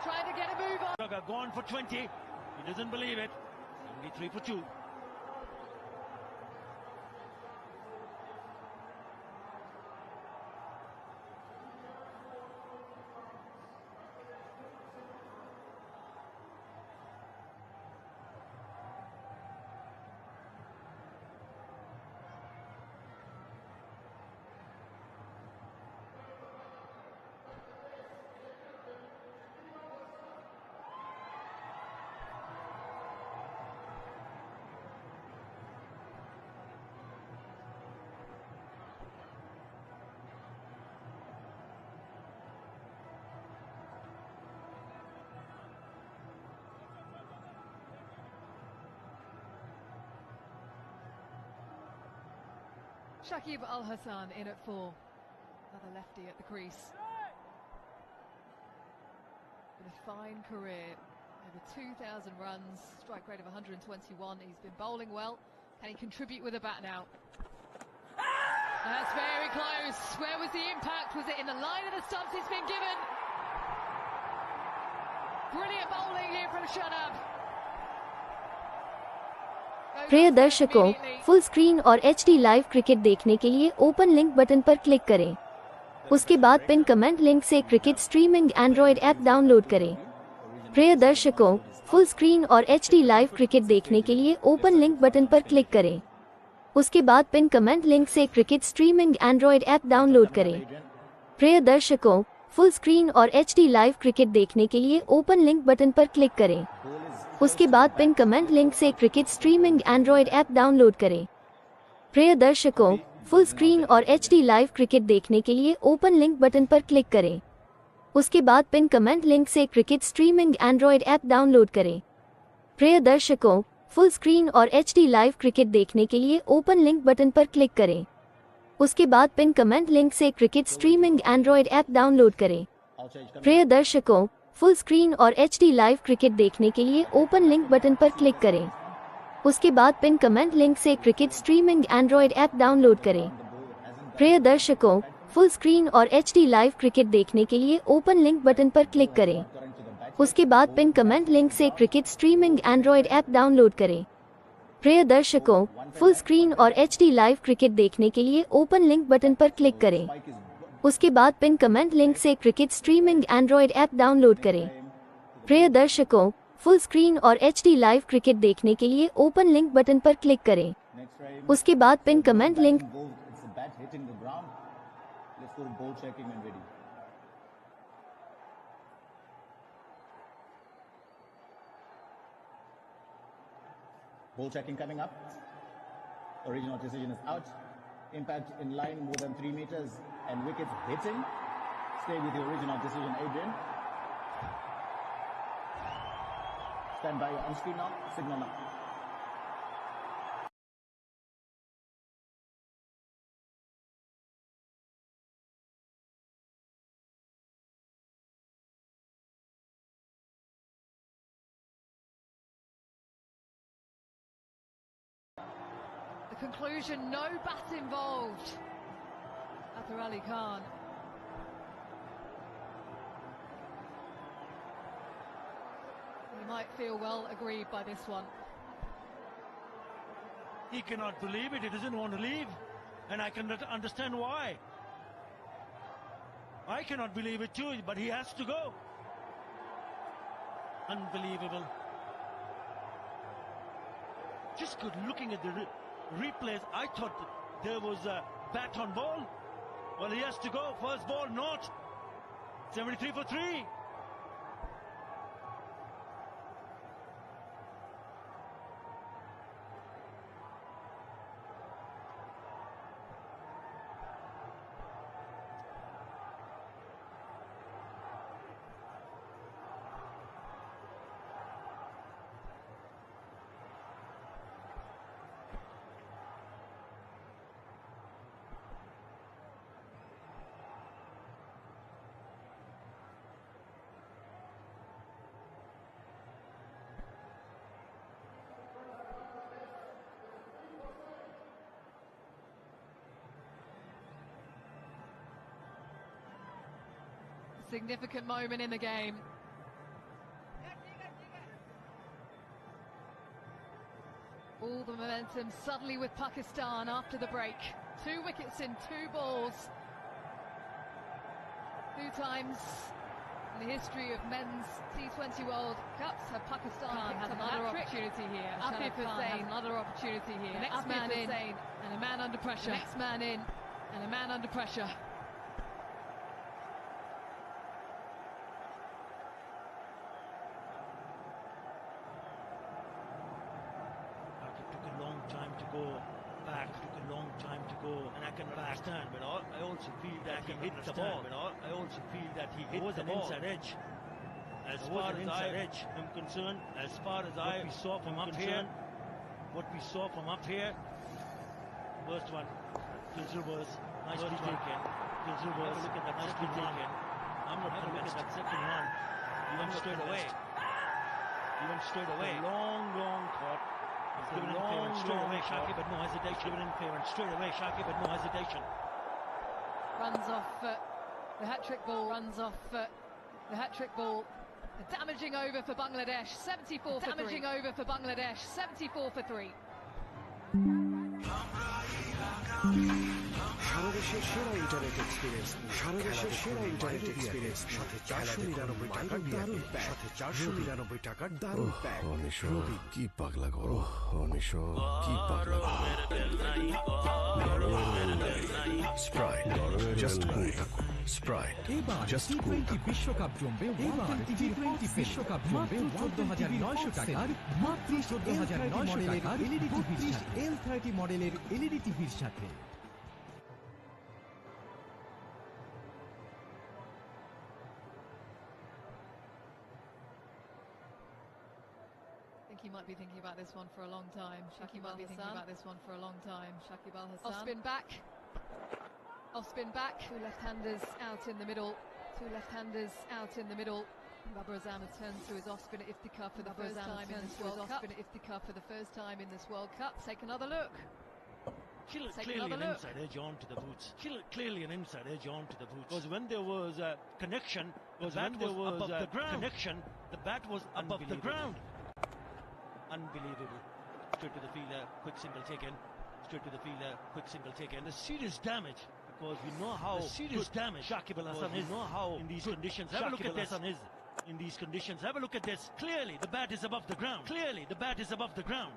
Trying to get a move on. Gone for 20. He doesn't believe it. Only 3 for 2. Shakib Al Hassan in at 4. Another lefty at the crease. With a fine career. Over 2,000 runs, strike rate of 121. He's been bowling well. Can he contribute with a bat now? That's very close. Where was the impact? Was it in the line of the stumps? It's been given. Brilliant bowling here from Shanab. प्रिय दर्शकों, full screen और HD live cricket देखने के लिए open link button पर click करें। उसके बाद पिन कमेंट लिंक से cricket streaming Android app download करें। प्रिय दर्शकों, फुल स्क्रीन और एचडी लाइव क्रिकेट देखने के लिए ओपन लिंक बटन पर क्लिक करें। उसके बाद पिन कमेंट लिंक से cricket streaming Android app download करें। प्रिय दर्शकों, फुल स्क्रीन और एचडी लाइव क्रिकेट देखने के लिए ओपन लिंक बटन पर क्लिक करें। उसके बाद पिन कमेंट लिंक से cricket streaming Android app download करें। प्रिय दर्शकों, फुल स्क्रीन और एचडी लाइव क्रिकेट देखने के लिए ओपन लिंक बटन पर क्लिक करें। उसके बाद पिन कमेंट लिंक से cricket streaming Android app download करें। प्रिय दर्शकों, फुल स्क्रीन और एचडी लाइव क्रिकेट देखने के लिए ओपन लिंक बटन पर क्लिक करें। उसके बाद पिन कमेंट लिंक से cricket streaming Android app download करें। प्रिय दर्शकों, फुल स्क्रीन और एचडी लाइव क्रिकेट देखने के लिए ओपन लिंक बटन पर क्लिक करें। उसके बाद पिन कमेंट लिंक से cricket streaming Android app download करें। प्रिय दर्शकों, फुल स्क्रीन और एचडी लाइव क्रिकेट देखने के लिए ओपन लिंक बटन पर क्लिक करें। उसके बाद पिन कमेंट लिंक से cricket streaming Android app download करें। प्रिय दर्शकों, फुल स्क्रीन और एचडी लाइव क्रिकेट देखने के लिए ओपन लिंक बटन पर क्लिक करें। उसके बाद पिन कमेंट लिंक से cricket streaming Android app download करें। प्रिय दर्शकों, फुल स्क्रीन और एचडी लाइव क्रिकेट देखने के लिए ओपन लिंक बटन पर क्लिक करें। उसके बाद pin comment link Ball checking coming up. Original decision is out. Impact in line more than 3 meters and wickets hitting. Stay with the original decision, Adrian. Stand by on screen now. Signal now. The conclusion, no bat involved. Athar Ali Khan. He might feel well aggrieved by this one. He cannot believe it. He doesn't want to leave. And I can understand why. I cannot believe it too, but he has to go. Unbelievable. Just good looking at the replays. I thought there was a bat on ball. Well, he has to go. First ball, not. 73 for 3. significant moment in the game. All the momentum suddenly with Pakistan after the break. 2 wickets in 2 balls. 2 times in the history of men's T20 World Cups have Pakistan had another opportunity here. Afif Hussain, another opportunity here. The next man in and a man under pressure. The next man in and a man under pressure. It took a long time to go back, took a long time to go, and I can understand, but I also feel that he hit the ball, but I also feel that he hit the ball. Inside edge. As far as I am concerned, as far as I saw from up here, what we saw from up here, first one, was nicely taken. Was look at that nicely taken. I'm not going to look at that second one. He went straight away. He went straight away. Long thought. Given in clearance straight away, Shaki, but no hesitation. Given in clearance straight away, Shaki, but no hesitation. Runs off the hat-trick ball. Runs off the hat-trick ball. A damaging over for Bangladesh. 74 for 3. Damaging over for Bangladesh. 74 for 3. সারা দেশের সেরা internet experience, সারা দেশের সেরা internet experience, সাথে 499 টাকার দারুণ pack, সাথে 499 টাকার দারুণ প্যাক। অনিশো কি পাগলা করো, অনিশো কি পাগলা করো। স্প্রাইট জাস্ট কুল থাকো, স্প্রাইট জাস্ট কুল থাকো। বিশ্বকাপ জমবে, এবার টি20 বিশ্বকাপ জমবে 14,900 টাকার, মাত্র 14,900 টাকার এলইডি টিভির সাথে, L30 মডেলের এলইডি টিভির সাথে। He might be thinking about this one for a long time. Shakib might be thinking about this one for a long time. Shakib Al Hassan. Off spin back. Off spin back. 2 left-handers out in the middle. 2 lefthhanders out in the middle. Babar Azam has turned to his off spin at Iftikhar for the first time in this World Cup. Iftikhar for the first time in this World Cup. Take another look. Clearly an inside edge onto the boots. Clearly an inside edge onto the boots. Because when there was a connection, the bat was above the ground. Connection, the bat was above the ground. Unbelievable. Straight to the fielder, quick single taken. Straight to the fielder, quick single taken. The serious damage, because we know how serious damage Shakib Al Hassan is. We know how in these conditions. Have a look at this. In these conditions, have a look at this. Clearly, the bat is above the ground. Clearly, the bat is above the ground.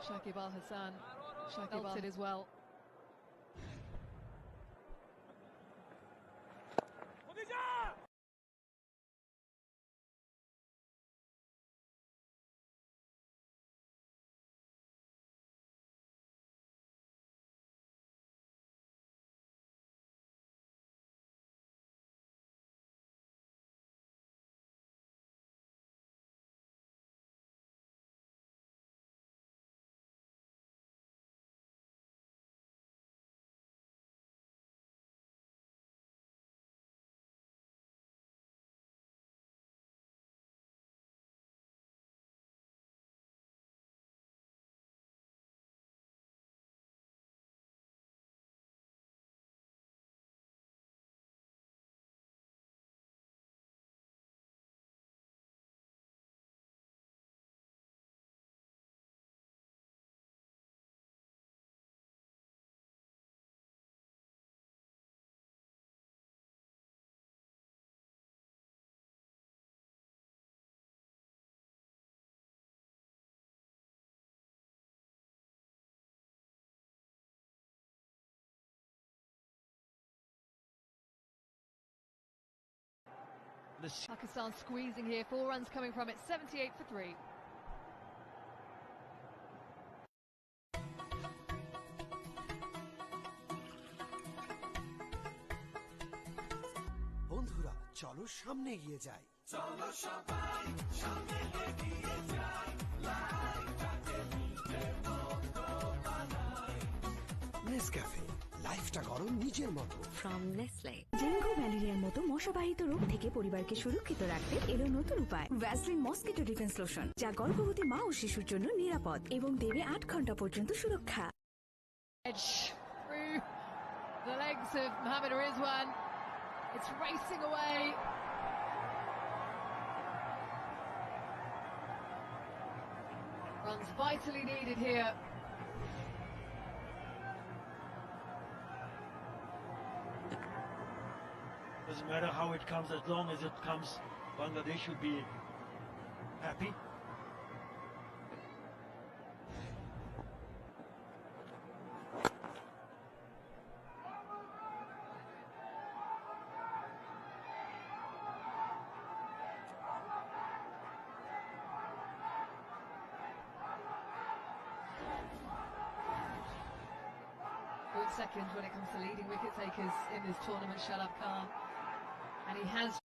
Shakib Al Hassan. Shakib Al as well. Pakistan squeezing here, 4 runs coming from it, 78 for 3. বন্ধুরা চলো সামনে এগিয়ে যাই, চলো সবাই সামনে এগিয়ে যাই, নেসক্যাফে লাইফটা করো নিজের মতো। From Nestle. ডেঙ্গু ম্যালেরিয়ার মতো মশাবাহিত রোগ থেকে পরিবারকে সুরক্ষিত রাখতে এলো নতুন উপায়, ভ্যাসলিন মসকিটো ডিফেন্স লোশন, যা গর্ভবতী মা ও শিশুর জন্য নিরাপদ এবং দেবে 8 ঘন্টা পর্যন্ত সুরক্ষা। Edge through the leg instincts of Mohammad Rizwan. It's racing away. Runs vitally needed here. Doesn't matter how it comes, as long as it comes, Bangladesh should be happy. Good second when it comes to leading wicket takers in this tournament, Shalab Khan. And he has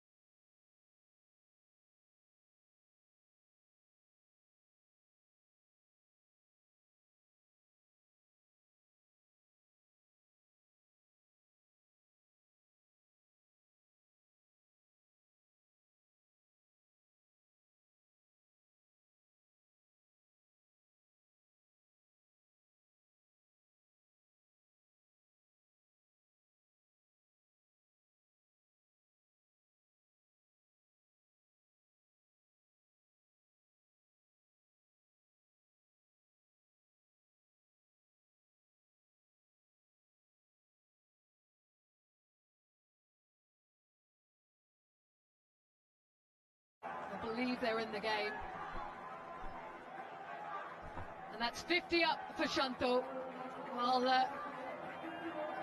I believe they're in the game. And that's 50 up for Shanto. While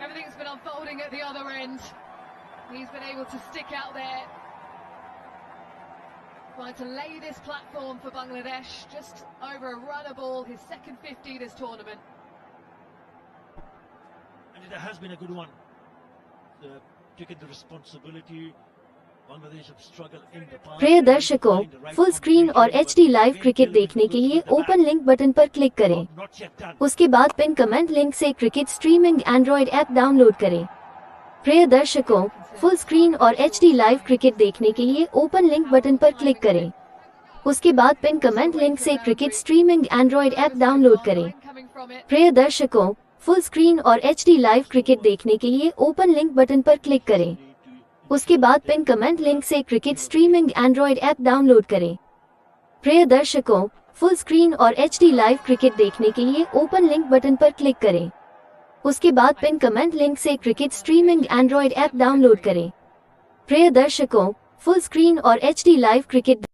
everything's been unfolding at the other end, he's been able to stick out there, trying to lay this platform for Bangladesh, just over a runner ball, his second 50 this tournament. And it has been a good one. Taking the responsibility. प्रिय दर्शकों, full screen और HD live cricket देखने के लिए open link button पर click करें। उसके बाद पिन कमेंट लिंक से cricket streaming Android app download करें। प्रिय दर्शकों, फुल स्क्रीन और HD लाइव क्रिकेट देखने के लिए ओपन लिंक बटन पर क्लिक करें। उसके बाद पिन कमेंट लिंक से cricket streaming Android app download करें। प्रिय दर्शकों, फुल स्क्रीन और HD लाइव क्रिकेट देखने के लिए ओपन लिंक बटन पर क्लिक करें। उसके बाद पिन कमेंट लिंक से cricket streaming Android app download करें। प्रिय दर्शकों, फुल स्क्रीन और HD लाइव क्रिकेट देखने के लिए ओपन लिंक बटन पर क्लिक करें। उसके बाद पिन कमेंट लिंक से cricket streaming Android app download करें। प्रिय दर्शकों, फुल स्क्रीन और HD live cricket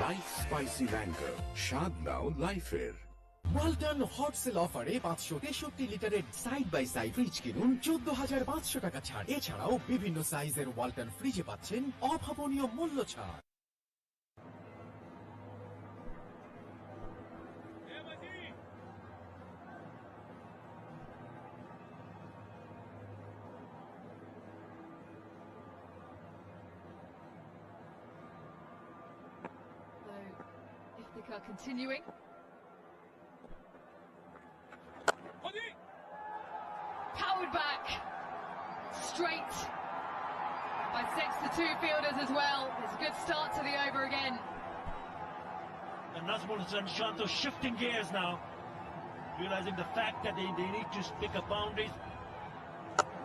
life spicy ranker, স্বাদ নাও লাইফের। ওয়ালটন হট সেল অফারে 563 লিটারের সাইড বাই সাইড ফ্রিজ কিনুন 14,500 টাকা ছাড়। এছাড়াও বিভিন্ন সাইজের ওয়ালটন ফ্রিজে পাচ্ছেন অভাবনীয় মূল্য ছাড়। Continuing. Powered back. Straight. Bisects the two fielders as well. It's a good start to the over again. And Nazmul and Shanto shifting gears now. Realizing the fact that they need to pick up boundaries.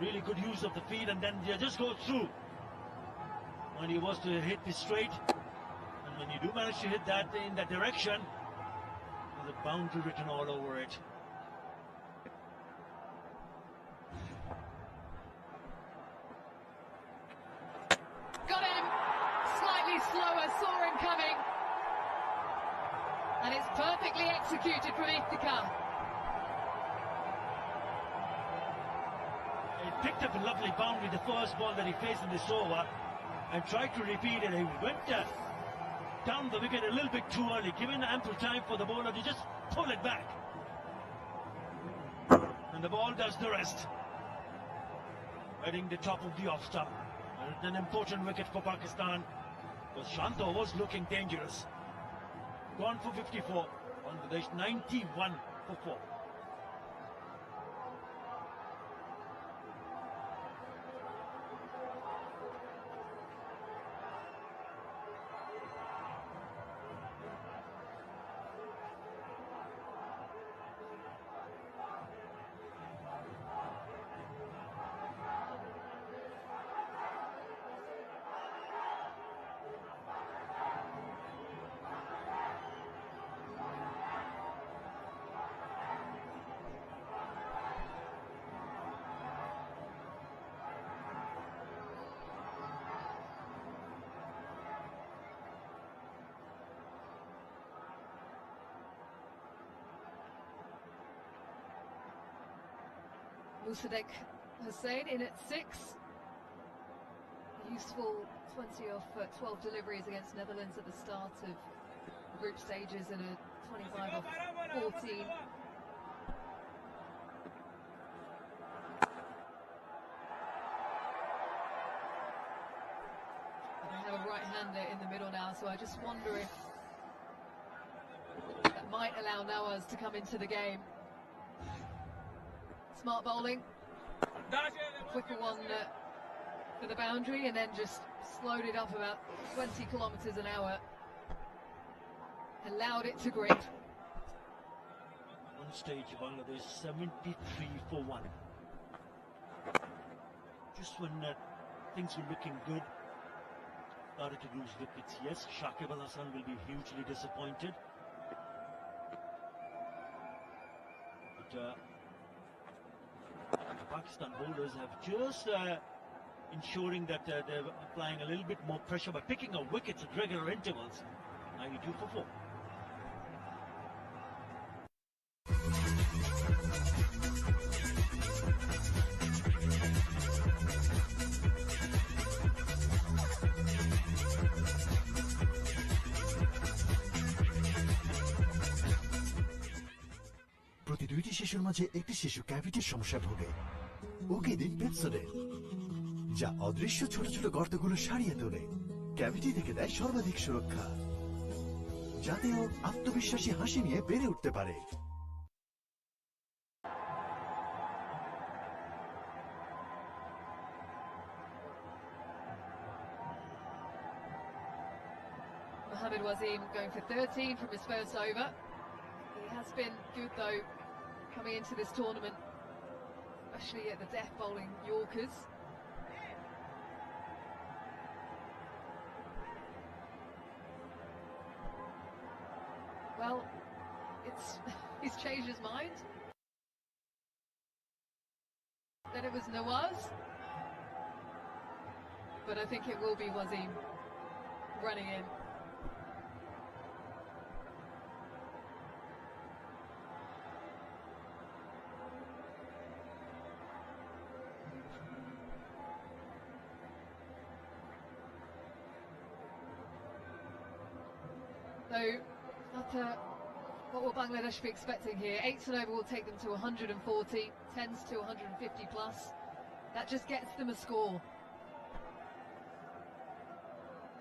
Really good use of the field, and then they just go through. When he was to hit the straight. When you do manage to hit that in that direction, there's a boundary written all over it. Got him! Slightly slower, saw him coming. And it's perfectly executed from Iftikhar. He picked up a lovely boundary, the first ball that he faced in this over, and tried to repeat it. He went down the wicket a little bit too early, given ample time for the bowler to just pull it back. And the ball does the rest. Heading the top of the off stump. An important wicket for Pakistan, because Shanto was looking dangerous. Gone for 54, Bangladesh 91 for 4. Musadek Hussein in at 6. Useful 20 off 12 deliveries against Netherlands at the start of group stages and a 25 off 14. They have a right-hander in the middle now, so I just wonder if that might allow Nawaz to come into the game. Smart bowling, a quicker one for the boundary, and then just slowed it up about 20 kilometres an hour, allowed it to grid. One stage, Bangladesh 73 for 1. Just when things were looking good, started to lose wickets. Yes, Shakib Al Hasan will be hugely disappointed. But the Pakistan bowlers have just ensuring that they're applying a little bit more pressure by picking up wickets at regular intervals. 92 for 4. প্রতি 2টি শিশুর মাঝে একটি শিশু ক্যাভিটির সমস্যা ভোগে। ওকে দিন Pepsodent, যা অদৃশ্য ছোট ছোট গর্তগুলো সারিয়ে তোলে, ক্যাভিটি থেকে দেয় সর্বাধিক সুরক্ষা, যাতে ও আত্মবিশ্বাসী হাসি নিয়ে বেড়ে উঠতে পারে। Mohammad Wasim going for 13 from his first over. He has been good though coming into this tournament, especially at the death bowling Yorkers. Well, he's changed his mind. Then it was Nawaz, but I think it will be Wasim running in. So, not what will Bangladesh be expecting here? 8s and over will take them to 140, 10s to 150 plus. That just gets them a score.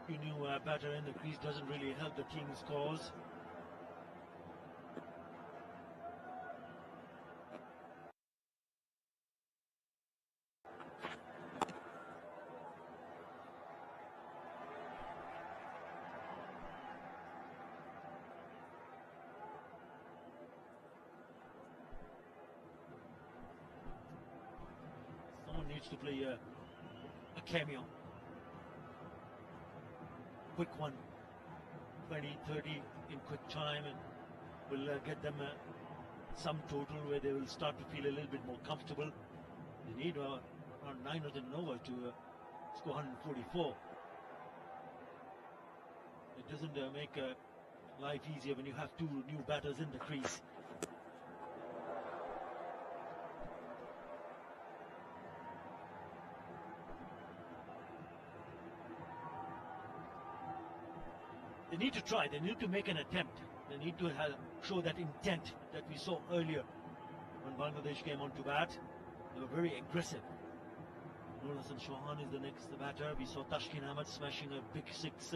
You knew batter in the crease doesn't really help the team's cause. Someone needs to play a cameo. Quick one, 20, 30 in quick time, and will get them some total where they will start to feel a little bit more comfortable. They need around 9 or 10 over to score 144. It doesn't make life easier when you have 2 new batters in the crease. They need to try, they need to make an attempt, they need to show that intent that we saw earlier when Bangladesh came on to bat. They were very aggressive. Nur Hasan Chauhan is the next batter. We saw Tashkin Ahmed smashing a big 6,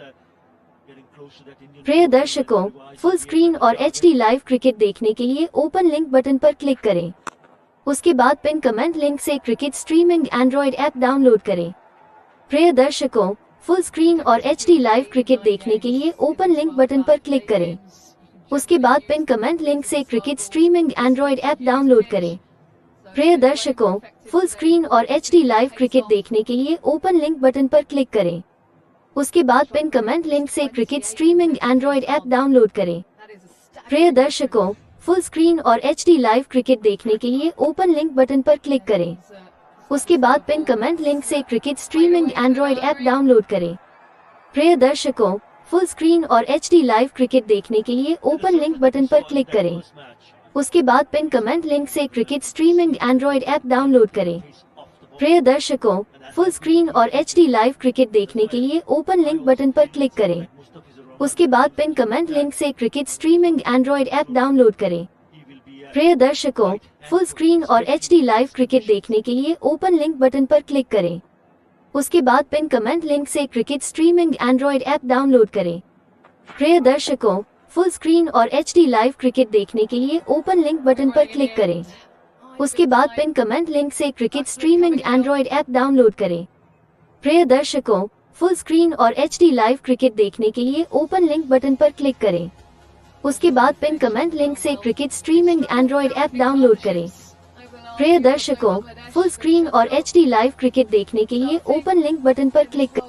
getting close to that Indian. प्रिय दर्शकों, full screen और HD live cricket देखने के लिए open link button पर click करें। उसके बाद पिन कमेंट लिंक से cricket streaming Android app download करें। प्रिय दर्शकों, फुल स्क्रीन और HD लाइव क्रिकेट देखने के लिए ओपन लिंक बटन पर क्लिक करें। उसके बाद पिन कमेंट लिंक से cricket streaming Android app download करें। प्रिय दर्शकों, फुल स्क्रीन और HD लाइव क्रिकेट देखने के लिए ओपन लिंक बटन पर क्लिक करें। उसके बाद पिन कमेंट लिंक से cricket streaming Android app download करें। प्रिय दर्शकों, फुल स्क्रीन और HD लाइव क्रिकेट देखने के लिए ओपन लिंक बटन पर क्लिक करें। उसके बाद पिन कमेंट लिंक से cricket streaming Android app download करें। प्रिय दर्शकों, फुल स्क्रीन और HD लाइव क्रिकेट देखने के लिए ओपन लिंक बटन पर क्लिक करें। उसके बाद पिन कमेंट लिंक से cricket streaming Android app download करें। प्रिय दर्शकों, फुल स्क्रीन और HD लाइव क्रिकेट देखने के लिए ओपन लिंक बटन पर क्लिक करें। उसके बाद पिन कमेंट लिंक से cricket streaming Android app download करें। प्रिय दर्शकों, फुल स्क्रीन और HD लाइव क्रिकेट देखने के लिए ओपन लिंक बटन पर क्लिक करें। उसके बाद पिन कमेंट लिंक से cricket streaming Android app download करें। प्रिय दर्शकों, फुल स्क्रीन और HD लाइव क्रिकेट देखने के लिए ओपन लिंक बटन पर क्लिक करें। उसके बाद पिन कमेंट लिंक से cricket streaming Android app download करें। प्रिय दर्शकों, फुल स्क्रीन और HD लाइव क्रिकेट देखने के लिए ओपन लिंक बटन पर क्लिक करें। उसके बाद पिन कमेंट लिंक से cricket streaming Android app download करें। प्रिय दर्शकों, फुल स्क्रीन और HD लाइव क्रिकेट देखने के लिए ओपन लिंक बटन पर क्लिक करें।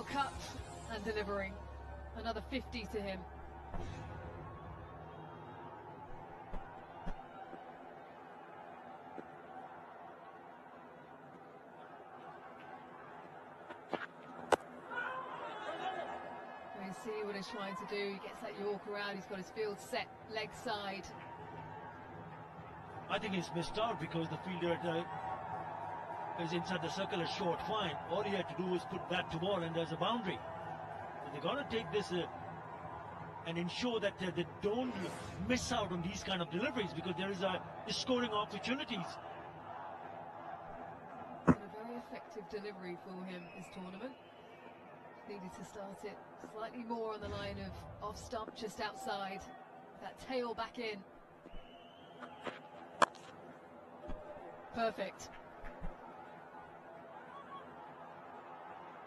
See what he's trying to do. He gets that Yorker out. He's got his field set leg side. I think he's missed out because the fielder is inside the circle, a short fine. All he had to do was put bat to ball and there's a boundary. So they've got to take this and ensure that they don't miss out on these kind of deliveries because there is scoring opportunities. And a very effective delivery for him this tournament. Needed to start it slightly more on the line of off stump, just outside. That tail back in. Perfect.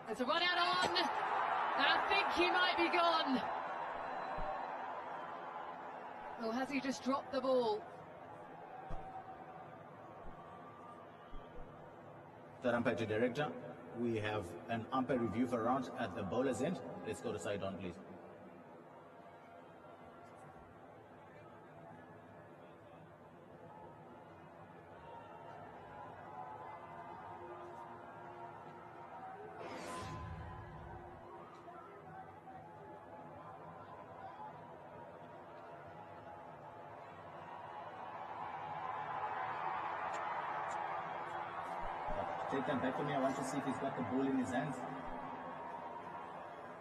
There's a run out on, and I think he might be gone. Or has he just dropped the ball? That umpire to director. We have an umpire review for rounds at the bowler's end. Let's go to side on, please. Take that back to me. I want to see if he's got the ball in his hands.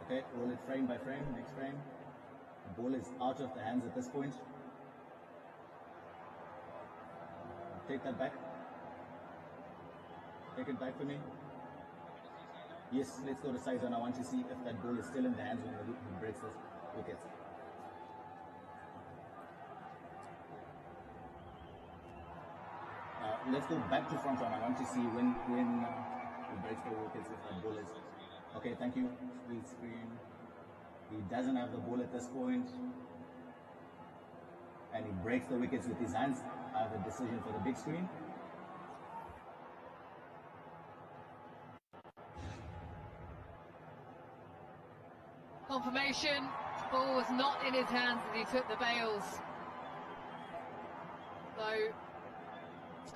Okay, roll it frame by frame. Next frame. The ball is out of the hands at this point. Take that back. Take it back for me. Yes, let's go to side zone. I want to see if that ball is still in the hands when he breaks this wicket. Let's go back to front run. I want to see when he breaks the wickets if that ball is. Okay, thank you. Speed screen. He doesn't have the ball at this point. And he breaks the wickets with his hands. I have a decision for the big screen. Confirmation. Ball was not in his hands as he took the bails. So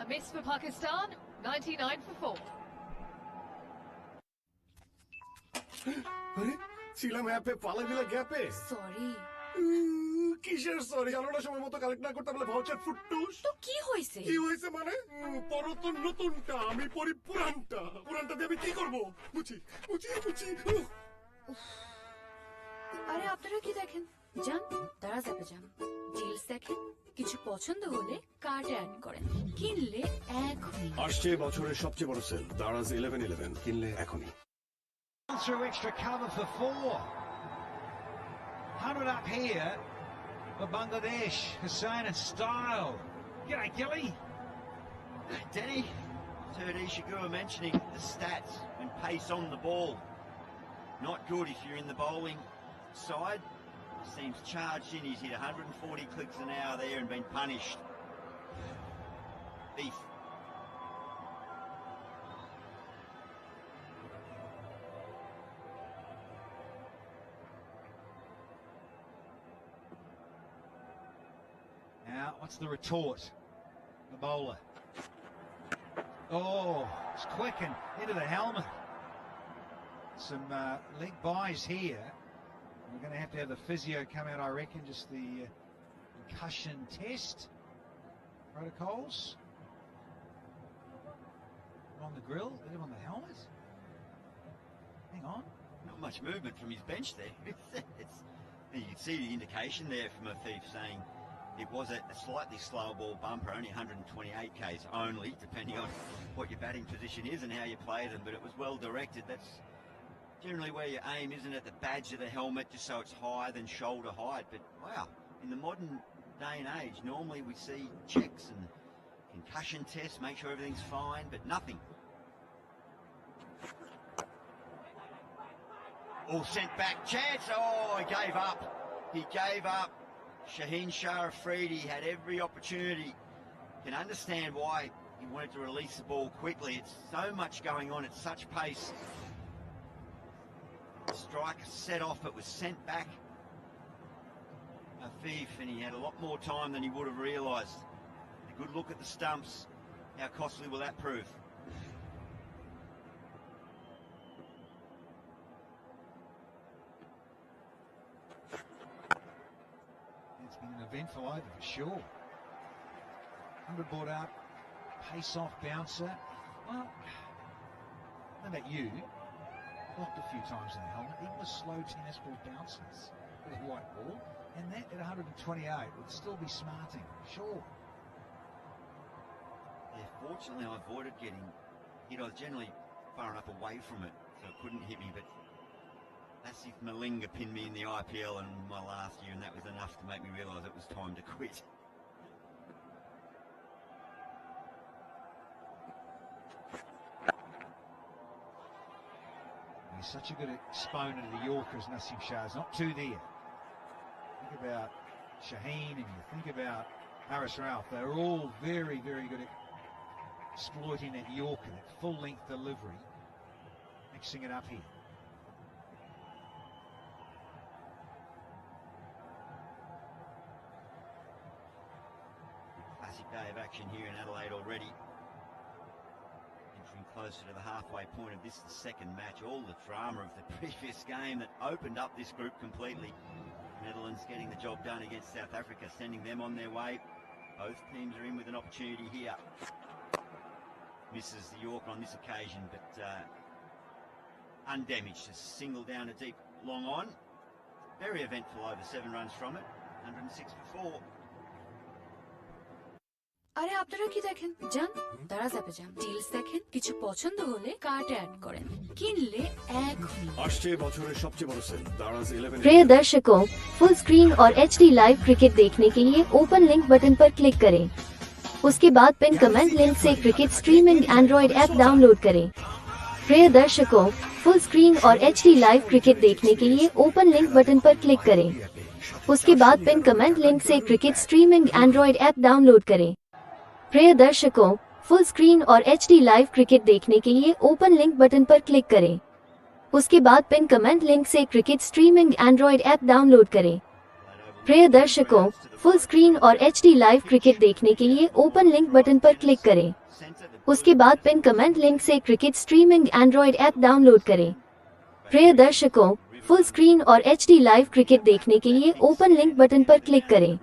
a miss for Pakistan, 99 for 4. আরে ছিলাম অ্যাপে পালা দিলা গ্যাপে sorry. কিসের sorry জানোটা সময় মতো collect না করতে পারলে ভাউচার ফুটটুস তো কি হয়েছে? কি হয়েছে মানে পরো তো নতুনটা আমি পরি পুরানটা দিয়ে আমি কি করব বুঝি আরে আপনারা কি দেখেন? যান দারাজ অ্যাপে যান, ডিলস দেখেন, কিছু পছন্দ হলে কার্টে অ্যাড করেন, কিনলে এখনই। আসছে বছরের সবচেয়ে বড় সেল দারাজ 11/11 কিনলে এখনই। Through extra cover for 4. 100 up here for Bangladesh. Hussain and Style. G'day, Gilly. Danny, I heard Ishiguro mentioning the stats and pace on the ball. Not good if you're in the bowling side. Seems charged in. He's hit 140 clicks an hour there and been punished. Beef. Now, what's the retort? The bowler. Oh, it's quick and into the helmet. Some leg buys here. We're going to have the physio come out, I reckon, just the concussion test. protocols. On the grill, hit him on the helmet. Hang on. Not much movement from his bench there. You can see the indication there from Afif saying it was a slightly slower ball bumper, only 128 k's only, depending on what your batting position is and how you play them, but it was well directed. That's generally where your aim, isn't it? The badge of the helmet, just so it's higher than shoulder height. But wow, in the modern day and age, normally we see checks and concussion tests, make sure everything's fine, but nothing. All sent back, chance, oh, he gave up. He gave up. Shaheen Shah Afridi had every opportunity. Can understand why he wanted to release the ball quickly. It's so much going on at such pace. The strike set off, it was sent back. Afif, and he had a lot more time than he would have realised. A good look at the stumps. How costly will that prove? It's been an eventful over for sure. 100 brought up, pace off bouncer. Well, how about you? Blocked a few times in the helmet. Even with slow tennis ball bouncers with a white ball, and that at 128 would still be smarting, sure. Yeah, fortunately I avoided getting hit. I was generally far enough away from it so it couldn't hit me, but that's if Malinga pinned me in the IPL in my last year, and that was enough to make me realise it was time to quit. He's such a good exponent of the Yorker as Nasim Shah. Is not two there. Think about Shaheen and you think about Haris Rauf. They're all very, very good at exploiting that Yorker, that full-length delivery, mixing it up here. Classic day of action here in Adelaide already. Entering closer to the halfway point of this, the second match. All the drama of the previous game that opened up this group completely. Netherlands getting the job done against South Africa, sending them on their way. Both teams are in with an opportunity here. Misses the Yorker on this occasion, but undamaged. Just single down a deep long on. Very eventful over, 7 runs from it. 106 for 4. আরে আপনারা কি দেখেন? যান দারাজ অ্যাপে যান, deals দেখেন, কিছু পছন্দ হলে কার্টে অ্যাড করেন, কিনলে এখনই আসছে বছরের সবচেয়ে বড় সেল দারাজ 11। प्रिय दर्शकों, फुल स्क्रीन और एचडी लाइव क्रिकेट देखने के लिए ओपन लिंक बटन पर क्लिक करें। उसके बाद पिन कमेंट लिंक से cricket streaming Android app download करें। प्रिय दर्शकों, फुल स्क्रीन और एचडी लाइव क्रिकेट देखने के लिए ओपन लिंक बटन पर क्लिक करें। उसके बाद पिन कमेंट लिंक से cricket streaming Android app download करें। प्रिय दर्शकों, फुल स्क्रीन और एचडी लाइव क्रिकेट देखने के लिए ओपन लिंक बटन पर क्लिक करें। उसके बाद पिन कमेंट लिंक से cricket streaming Android app download करें। प्रिय दर्शकों, फुल स्क्रीन और एचडी लाइव क्रिकेट देखने के लिए ओपन लिंक बटन पर क्लिक करें। उसके बाद पिन कमेंट लिंक से cricket streaming Android app download करें। प्रिय दर्शकों, फुल स्क्रीन और एचडी लाइव क्रिकेट देखने के लिए ओपन लिंक बटन पर क्लिक करें।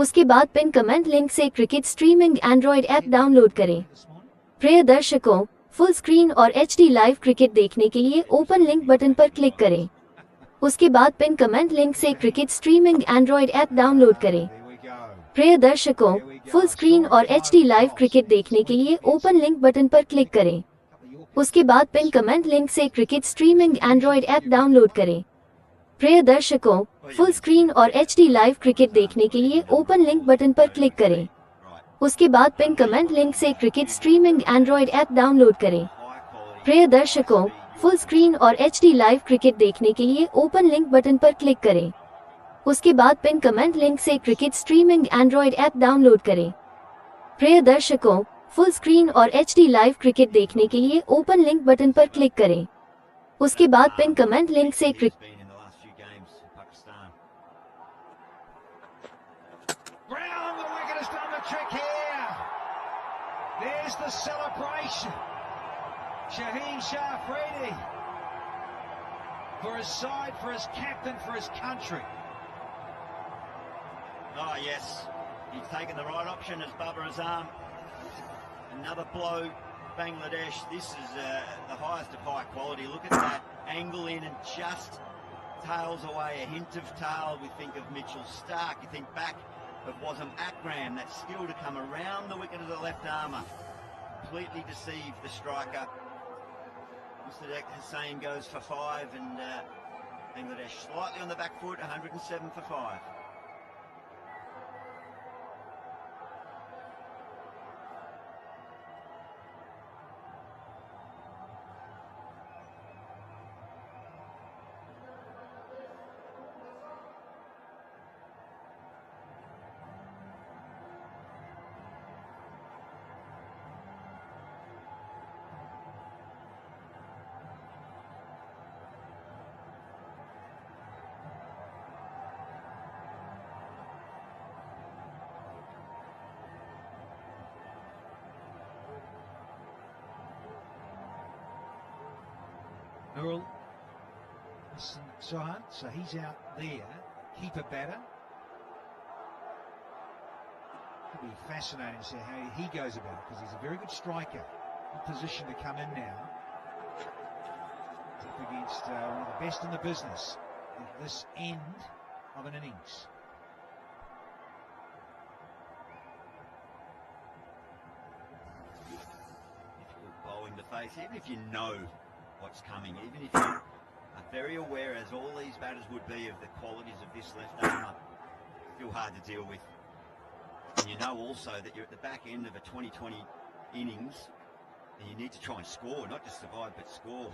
उसके बाद पिन कमेंट लिंक से cricket streaming Android app download करें। प्रिय दर्शकों, फुल स्क्रीन और एचडी लाइव क्रिकेट देखने के लिए ओपन लिंक बटन पर क्लिक करें। उसके बाद पिन कमेंट लिंक से cricket streaming Android app download करें। प्रिय दर्शकों, फुल स्क्रीन और एचडी लाइव क्रिकेट देखने के लिए ओपन लिंक बटन पर क्लिक करें। उसके बाद पिन कमेंट लिंक से cricket streaming Android app download करें। प्रिय दर्शकों, फुल स्क्रीन और एचडी लाइव क्रिकेट देखने के लिए ओपन लिंक बटन पर क्लिक करें। उसके बाद पिन कमेंट लिंक से cricket streaming Android app download करें। प्रिय दर्शकों, फुल स्क्रीन और एचडी लाइव क्रिकेट देखने के लिए ओपन लिंक बटन पर क्लिक करें। उसके बाद पिन कमेंट लिंक से cricket streaming Android app download करें। प्रिय दर्शकों, फुल स्क्रीन और एचडी लाइव क्रिकेट देखने के लिए ओपन लिंक बटन पर क्लिक करें। उसके बाद पिन कमेंट लिंक से There's the celebration. Shaheen Shah Afridi for his side, for his captain, for his country. Oh yes, He's taken the right option as Babar Azam. Another blow, Bangladesh. This is the highest of high quality. Look at that angle in and just tails away. A hint of tail. We think of Mitchell Stark. You think back of Wasam Akram. That skill to come around the wicket of the left armour. Completely deceived the striker. Mustaq Hussain goes for 5 and Bangladesh slightly on the back foot, 107 for 5. Nurul Sohan, so he's out there. Keeper batter. It'll be fascinating to see how he goes about it, because he's a very good striker. Good position to come in now. Up against one of the best in the business at this end of an innings. Difficult bowling to face, even if you know what's coming, even if you are very aware, as all these batters would be, of the qualities of this left armour. Still hard to deal with. And you know also that you're at the back end of a 2020 innings and you need to try and score, not just survive but score.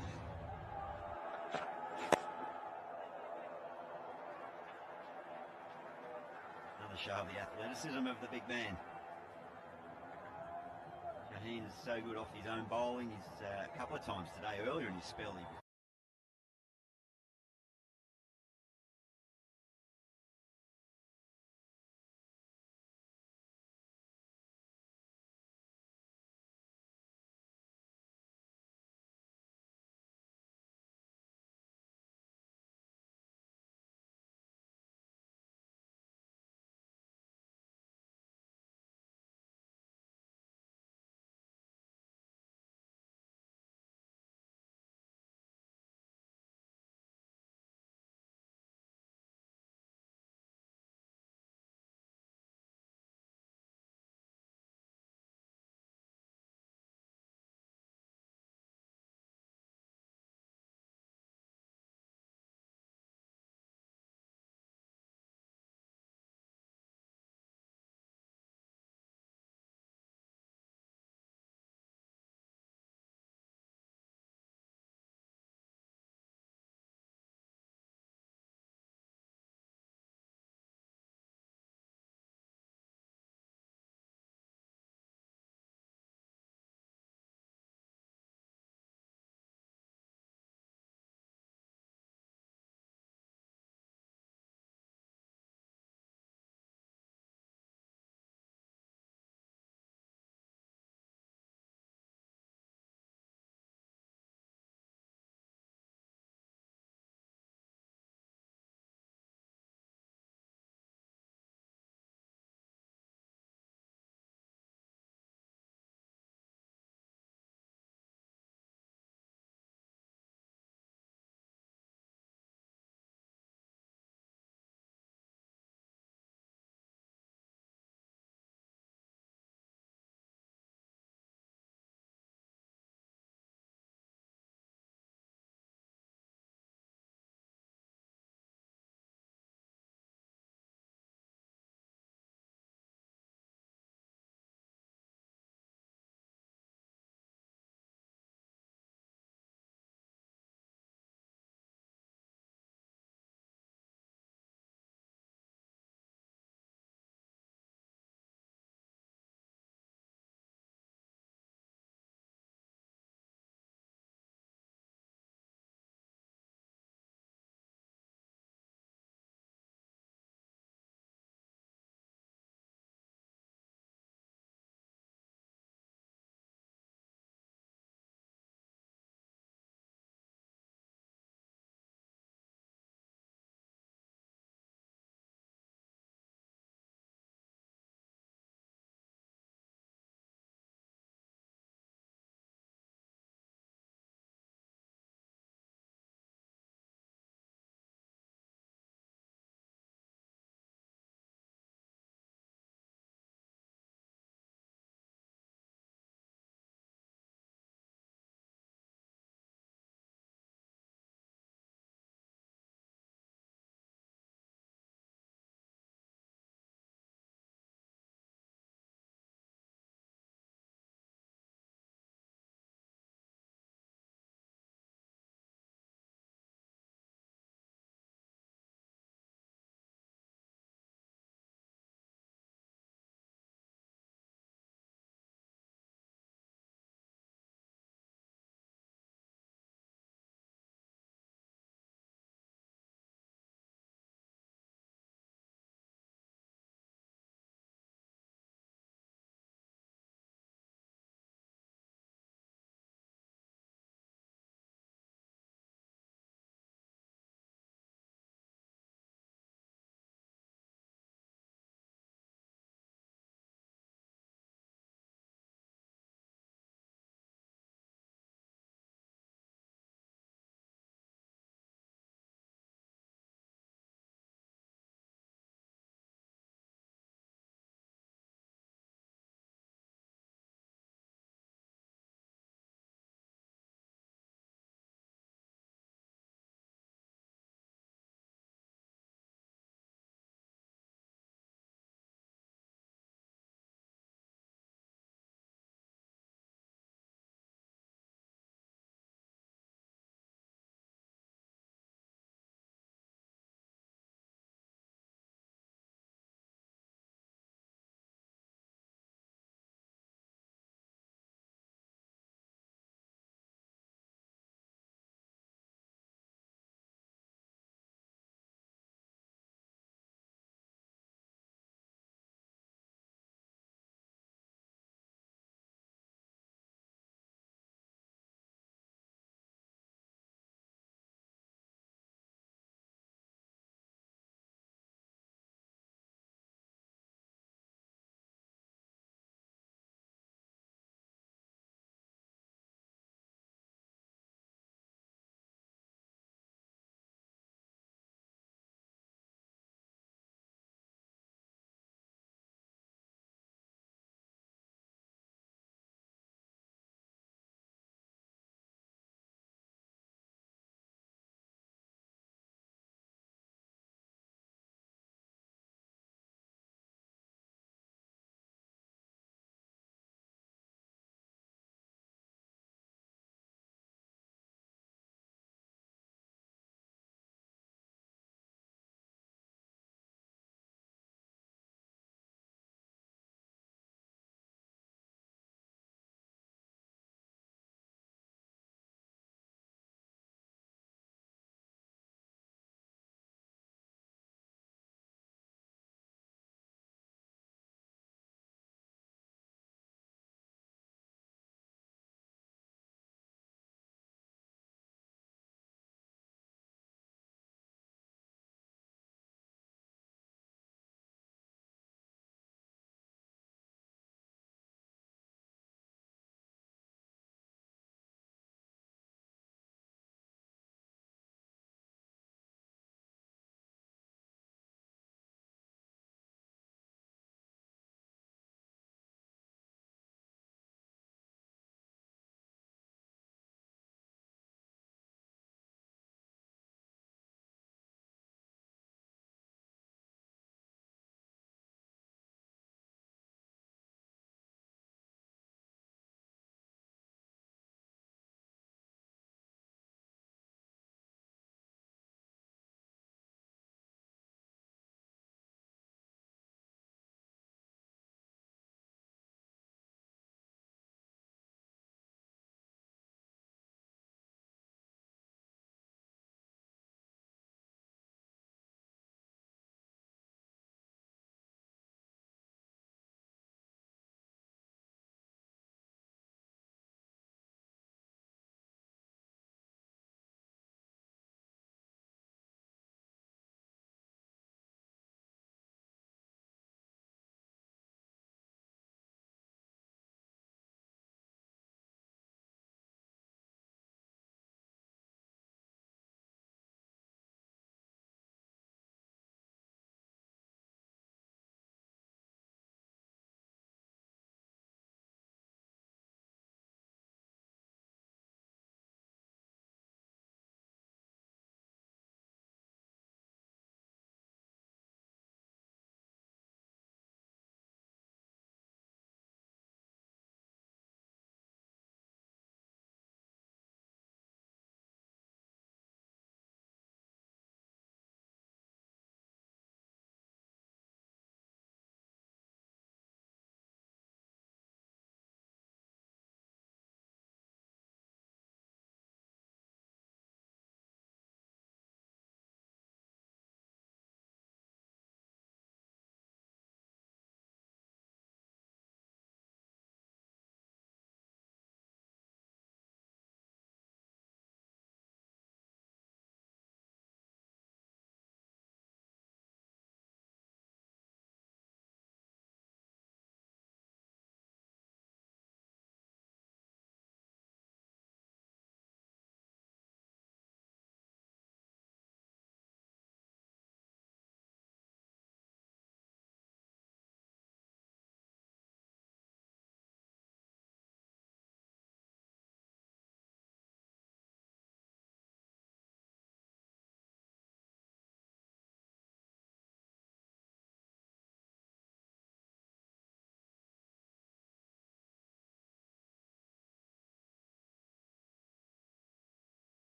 Another show of the athleticism of the big man. Shaheen is so good off his own bowling. He's a couple of times today, earlier in his spell, he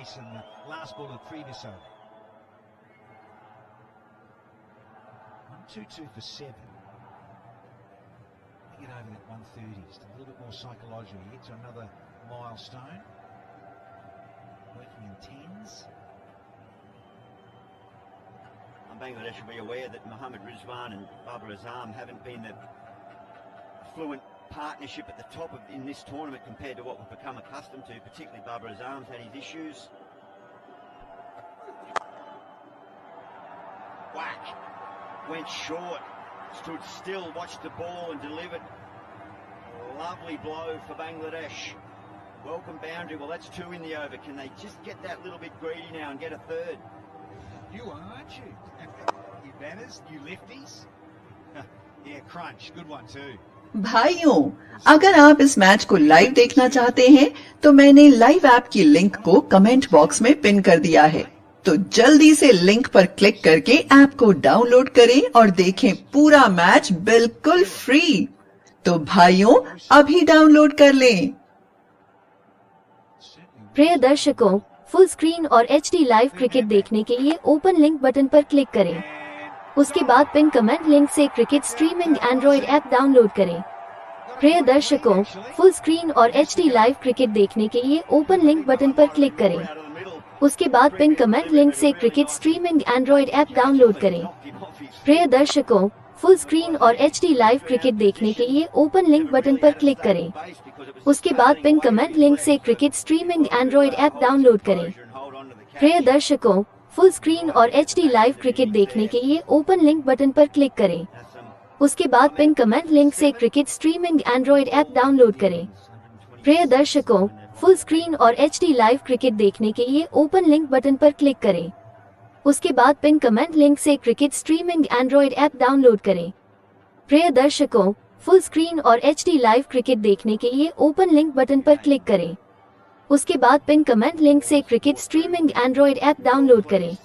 base in the last ball of the previous over. 1-2-2 for 7. Get over that 130, just a little bit more psychological. You get to another milestone. Working in tens. Bangladesh will be aware that Mohammad Rizwan and Babar Azam haven't been the fluent partnership at the top in this tournament compared to what we've become accustomed to, particularly Babar Azam's had his issues. Whack! Went short, stood still, watched the ball and delivered. Lovely blow for Bangladesh. Welcome boundary. Well, that's 2 in the over. Can they just get that little bit greedy now and get a 3rd? You are, aren't you? You batters, you lefties. Yeah, crunch. Good one too. भाइयों, अगर आप इस match को live देखना चाहते हैं तो मैंने लाइव ऐप की लिंक को कमेंट बॉक्स में पिन कर दिया है, तो जल्दी से लिंक पर क्लिक करके ऐप को डाउनलोड करें और देखें पूरा मैच बिल्कुल फ्री। तो भाइयों, अभी डाउनलोड कर लें। प्रिय दर्शकों, फुल स्क्रीन और एचडी लाइव क्रिकेट देखने के लिए ओपन लिंक बटन पर क्लिक करें। उसके बाद पिन कमेंट लिंक से cricket streaming Android app download करें। प्रिय दर्शकों, फुल स्क्रीन और एचडी लाइव क्रिकेट देखने के लिए ओपन लिंक बटन पर क्लिक करें। उसके बाद पिन कमेंट लिंक से cricket streaming Android app download करें। प्रिय दर्शकों, फुल स्क्रीन और एचडी लाइव क्रिकेट देखने के लिए ओपन लिंक बटन पर क्लिक करें। उसके बाद पिन कमेंट लिंक से cricket streaming Android app download करें। प्रिय दर्शकों, फुल स्क्रीन और एचडी लाइव क्रिकेट देखने के लिए ओपन लिंक बटन पर क्लिक करें। उसके बाद पिन कमेंट लिंक से cricket streaming Android app download करें। प्रिय दर्शकों, फुल स्क्रीन और एचडी लाइव क्रिकेट देखने के लिए ओपन लिंक बटन पर क्लिक करें। उसके बाद पिन कमेंट लिंक से cricket streaming Android app download करें। प्रिय दर्शकों, फुल स्क्रीन और एचडी लाइव क्रिकेट देखने के लिए ओपन लिंक बटन पर क्लिक करें। उसके बाद पिन कमेंट लिंक से cricket streaming Android app download करें।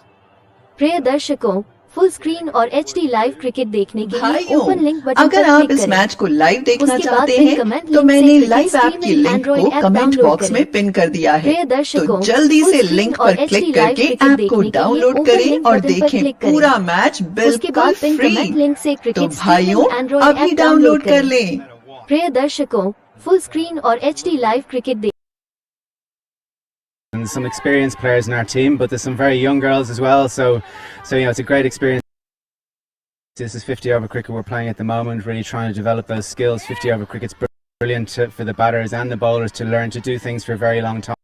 प्रिय दर्शकों, फुल स्क्रीन और एचडी लाइव क्रिकेट देखने के लिए ओपन लिंक बटन पर क्लिक करें। अगर आप इस मैच को लाइव देखना चाहते हैं तो मैंने लाइव ऐप की लिंक को कमेंट बॉक्स में पिन कर दिया है, तो जल्दी से लिंक पर क्लिक करके ऐप को डाउनलोड करें और देखें पूरा मैच बिल्कुल फ्री। तो भाइयों, अभी डाउनलोड कर लें। प्रिय दर्शकों, फुल स्क्रीन और HD live cricket and some experienced players in our team, but there's some very young girls as well, so you know, it's a great experience. This is 50 over cricket we're playing at the moment, really trying to develop those skills. 50 over cricket's brilliant for the batters and the bowlers to learn to do things for a very long time.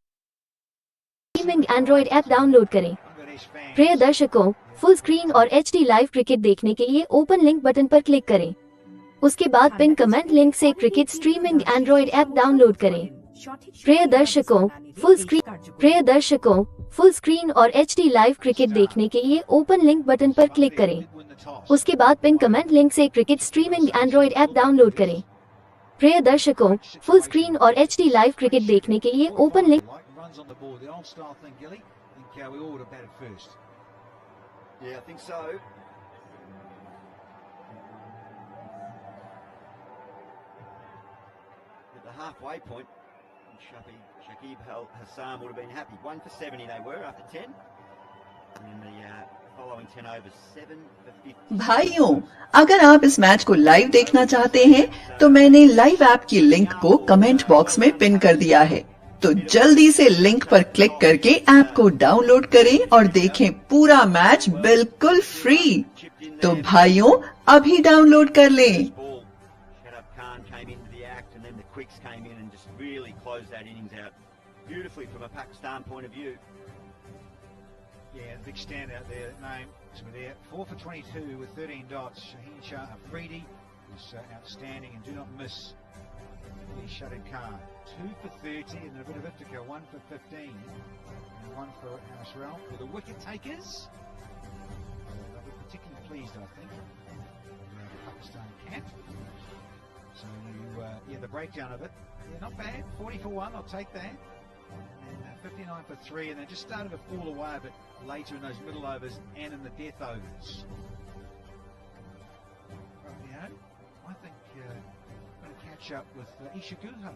Streaming Android app download करें। प्रिय दर्शकों, full screen और HD live cricket देखने के लिए open link button पर click करें। उसके बाद पिन कमेंट लिंक से cricket streaming Android app download करें। प्रिय दर्शकों, फुल स्क्रीन और एचडी लाइव क्रिकेट देखने के लिए ओपन लिंक बटन पर क्लिक करें। उसके बाद पिन कमेंट लिंक से cricket streaming Android app download करें। प्रिय दर्शकों, फुल स्क्रीन और एचडी लाइव क्रिकेट देखने के लिए open link halfway point, Shakib Hassan would have been happy. 1 for 70 they were after 10. And in the following 10 overs, 7 for 50. भाइयों, अगर आप इस मैच को लाइव देखना चाहते हैं तो मैंने लाइव ऐप की लिंक को कमेंट बॉक्स में पिन कर दिया है, तो जल्दी से लिंक पर क्लिक करके ऐप को डाउनलोड करें और देखें पूरा मैच बिल्कुल फ्री। तो भाइयों, अभी डाउनलोड कर लें। Quicks came in and just really closed that innings out beautifully from a Pakistan point of view. Yeah, big standout there, name. So there, 4 for 22 with 13 dots. Shaheen Shah Afridi was outstanding, and do not miss the Shuttered Khan. 2 for 30 and a bit of Ithaca, 1 for 15 and 1 for Ashraf. For the wicket takers, they'll be particularly pleased, I think, the Pakistan camp. So the breakdown of it, not bad. 40 for 1, I'll take that. And 59 for 3, and they just started to fall away a bit later in those middle overs and in the death overs. I think I'm going to catch up with Isha Guha.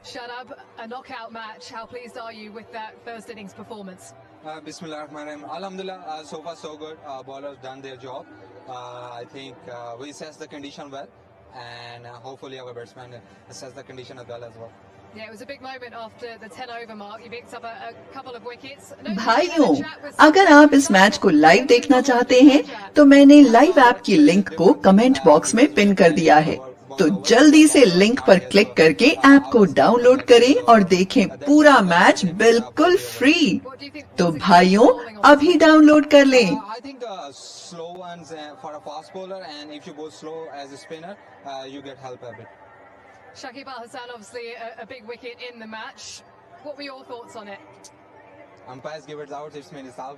Shadab, a knockout match. How pleased are you with that first innings performance? Bismillahirrahmanirrahim. Alhamdulillah, so far so good. Bowlers done their job. I think we assessed the condition well, and hopefully our batsmen assess the condition as well. Yeah, it was a big moment after the 10-over mark. You picked up a couple of wickets. भाइयों, अगर आप इस match को live देखना चाहते हैं तो मैंने लाइव ऐप की लिंक को कमेंट बॉक्स में पिन कर दिया है, तो जल्दी से लिंक पर क्लिक करके ऐप को डाउनलोड करें और देखें पूरा मैच बिल्कुल फ्री। तो भाइयों, अभी डाउनलोड कर लें। I think slow ones for a fast bowler, and if you go slow as a spinner, you get help a bit. Shakib Al Hasan, obviously a big wicket in the match. What were your thoughts on it? Umpires give it out, it's means out.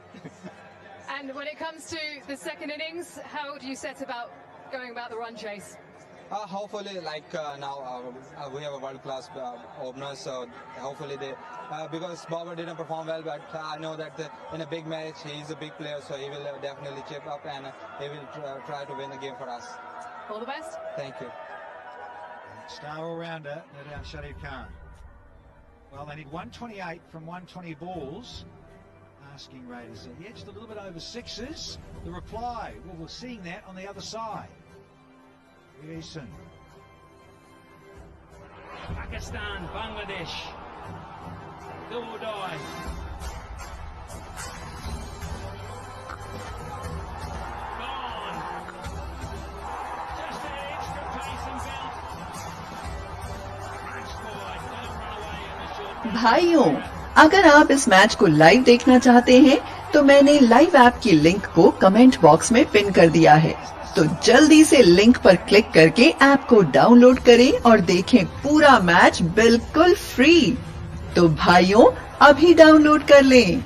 And when it comes to the second innings, how do you set about going about the run chase? Hopefully, like now we have a world-class opener, so hopefully they, because Bauer didn't perform well, but I know that in a big match he's a big player, so he will definitely chip up and he will try to win the game for us. All the best. Thank you. Star all-rounder, no doubt, Shadid Khan. Well, they need 128 from 120 balls. Asking Raiders, he edged a little bit over sixes. The reply, well, we're seeing that on the other side. Eason. Pakistan, Bangladesh. Do or die. Gone. Just an extra pace and belt. Match boy, don't run away in the short. भाइयों, अगर आप इस match को live देखना चाहते हैं तो मैंने लाइव ऐप की लिंक को कमेंट बॉक्स में पिन कर दिया है, तो जल्दी से लिंक पर क्लिक करके ऐप को डाउनलोड करें और देखें पूरा मैच बिल्कुल फ्री। तो भाइयों, अभी डाउनलोड कर लें।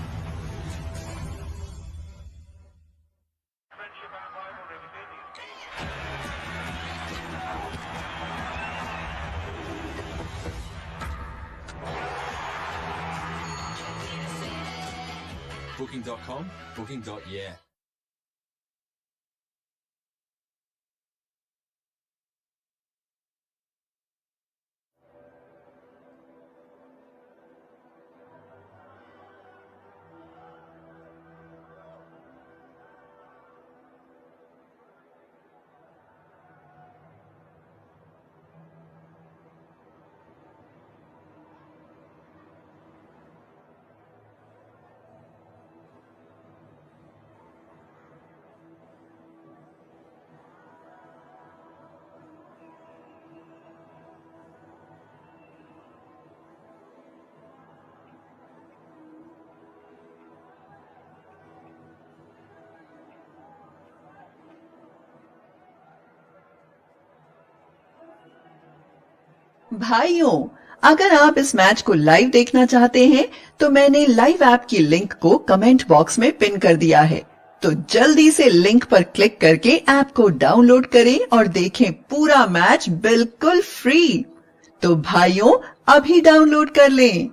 Booking.com, booking.yeah. भाइयों, अगर आप इस मैच को लाइव देखना चाहते हैं तो मैंने लाइव ऐप की लिंक को कमेंट बॉक्स में पिन कर दिया है, तो जल्दी से लिंक पर क्लिक करके ऐप को डाउनलोड करें और देखें पूरा मैच बिल्कुल फ्री। तो भाइयों, अभी डाउनलोड कर लें।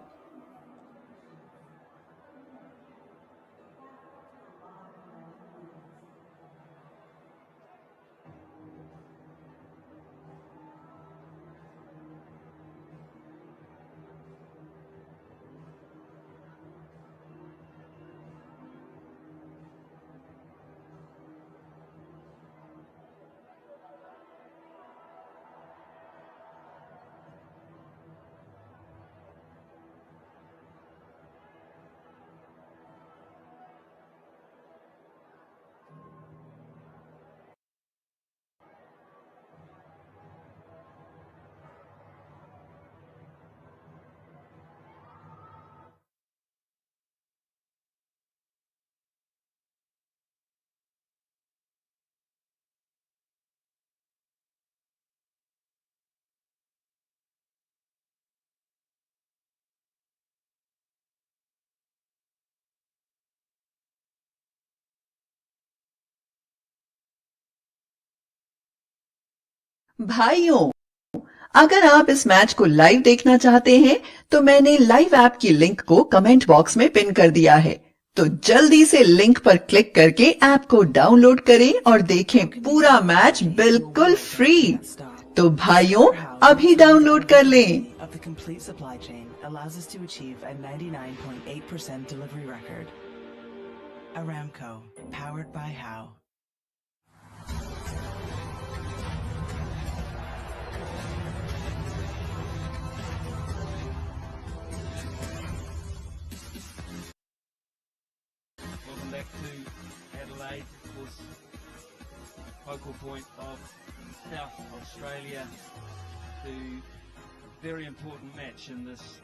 भाइयों, अगर आप इस मैच को लाइव देखना चाहते हैं तो मैंने लाइव ऐप की लिंक को कमेंट बॉक्स में पिन कर दिया है, तो जल्दी से लिंक पर क्लिक करके ऐप को डाउनलोड करें और देखें पूरा मैच बिल्कुल फ्री। तो भाइयों अभी डाउनलोड कर लें। Of the complete supply chain allows us to achieve a 99.8% delivery record. Aramco, powered by How. Welcome back to Adelaide, of course, focal point of South Australia, to a very important match in this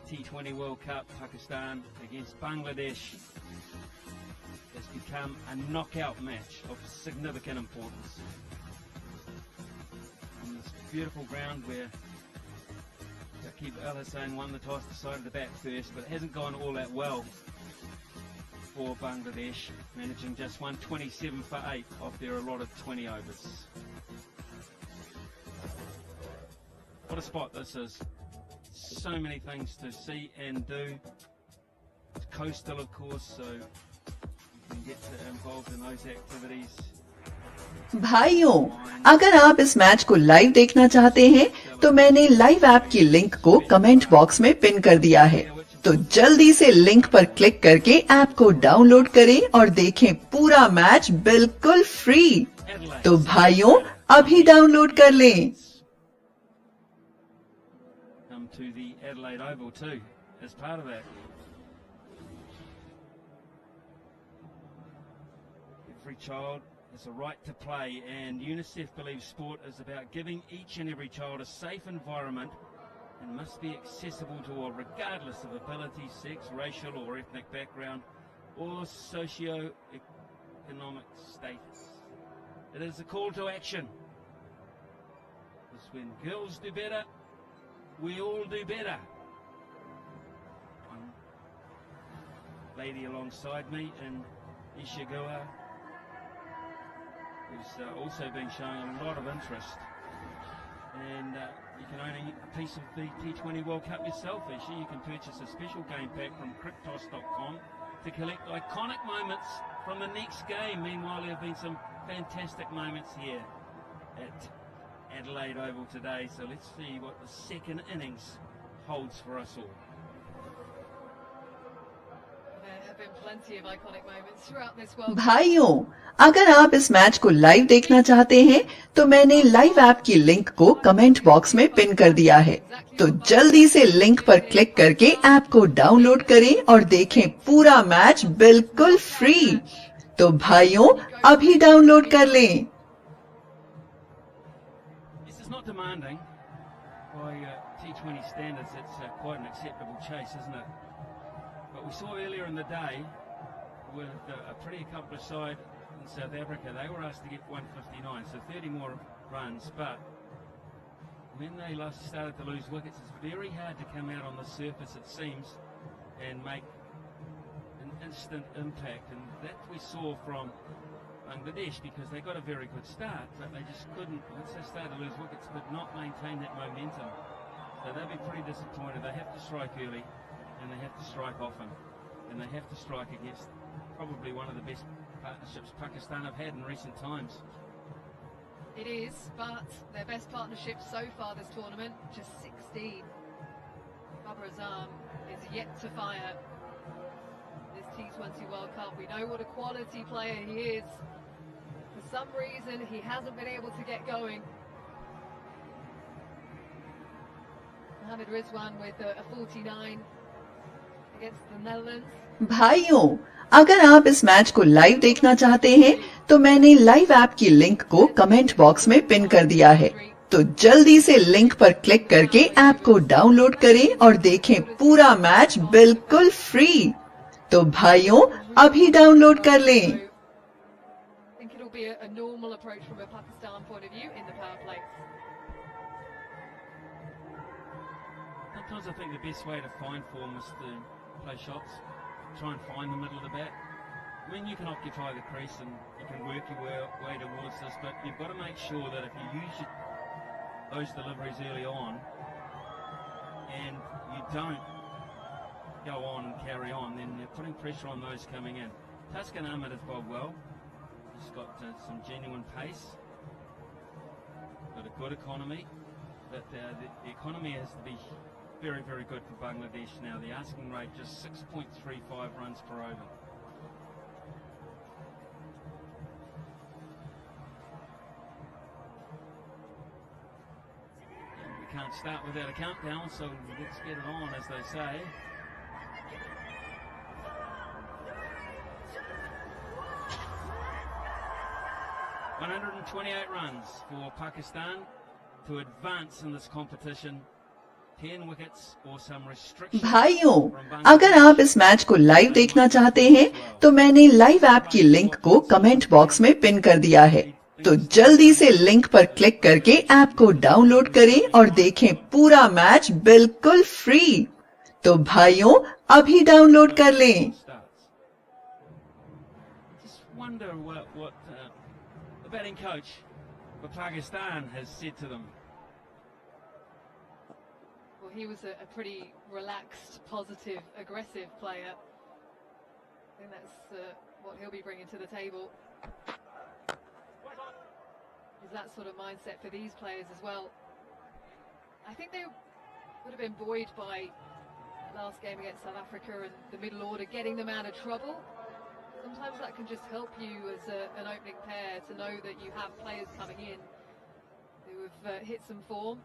T20 World Cup. Pakistan against Bangladesh has become a knockout match of significant importance. On this beautiful ground where Shakib Al Hasan won the toss, decided to bat first, but it hasn't gone all that well for Bangladesh, managing just 127 for 8 off their allotted 20 overs. What a spot this is. So many things to see and do. It's coastal, of course, so you can get involved in those activities. भाइयों, अगर आप इस match को live देखना चाहते हैं तो मैंने लाइव ऐप की लिंक को कमेंट बॉक्स में पिन कर दिया है, तो जल्दी से लिंक पर क्लिक करके ऐप को डाउनलोड करें और देखें पूरा मैच बिल्कुल फ्री। तो भाइयों अभी डाउनलोड कर लें। Come to the Adelaide Oval too, as part of that. Every child has a right to play, and UNICEF believes sport is about giving each and every child a safe environment and must be accessible to all, regardless of ability, sex, racial or ethnic background, or socio-economic status. It is a call to action. Because when girls do better, we all do better. One lady alongside me in Ishigua, who's also been showing a lot of interest. And you can own a piece of the T20 World Cup yourself, Isha. You can purchase a special game pack from Cryptos.com to collect iconic moments from the next game. Meanwhile, there have been some fantastic moments here at Adelaide Oval today. So let's see what the second innings holds for us all. भाइयों, अगर आप इस match को live देखना चाहते हैं तो मैंने लाइव ऐप की लिंक को कमेंट बॉक्स में पिन कर दिया है, तो जल्दी से लिंक पर क्लिक करके ऐप को डाउनलोड करें और देखें पूरा मैच बिल्कुल फ्री। तो भाइयों अभी डाउनलोड कर लें। Not demanding by T20 standards. It's quite an acceptable chase, isn't it? But we saw earlier in the day with a pretty accomplished side in South Africa, they were asked to get 159, so 30 more runs. But when they started to lose wickets, it's very hard to come out on the surface, it seems, and make an instant impact. And that we saw from Bangladesh, because they got a very good start, but they just couldn't, once they started to lose wickets, could not maintain that momentum. So they'll be pretty disappointed. They have to strike early, and they have to strike often, and they have to strike against probably one of the best partnerships Pakistan have had in recent times. It is, but their best partnership so far this tournament, just 16. Babar Azam is yet to fire this T20 World Cup. We know what a quality player he is. For some reason, he hasn't been able to get going. Mohamed Rizwan with a 49 against the Netherlands. भाइयों, अगर आप इस match को live देखना चाहते हैं तो मैंने लाइव ऐप की लिंक को कमेंट बॉक्स में पिन कर दिया है, तो जल्दी से लिंक पर क्लिक करके ऐप को डाउनलोड करें और देखें पूरा मैच बिल्कुल फ्री। तो भाइयों अभी डाउनलोड कर लें। Be a normal approach from a Pakistan point of view in the power play. Sometimes I think the best way to find form is to play shots, try and find the middle of the bat. I mean, you can occupy the crease and you can work your way towards this, but you've got to make sure that if you use those deliveries early on and you don't go on and carry on, then you're putting pressure on those coming in. Tuscan Ahmed has bowled well. He's got some genuine pace, got a good economy, but the economy has to be very, very good for Bangladesh now. The asking rate just 6.35 runs per over. We can't start without a countdown, so let's get it on, as they say. ...128 runs for Pakistan to advance in this competition. 10 wickets or some restrictions. भाइयों, अगर आप इस match को live देखना चाहते हैं तो मैंने लाइव ऐप की लिंक को कमेंट बॉक्स में पिन कर दिया है, तो जल्दी से लिंक पर क्लिक करके ऐप को डाउनलोड करें और देखें पूरा मैच बिल्कुल फ्री। तो भाइयों, अभी डाउनलोड कर लें। The batting coach for Pakistan has said to them. Well, he was a pretty relaxed, positive, aggressive player. I think that's what he'll be bringing to the table. Is that sort of mindset for these players as well. I think they would have been buoyed by the last game against South Africa and the middle order getting them out of trouble. Sometimes that can just help you as an opening pair to know that you have players coming in who have hit some form.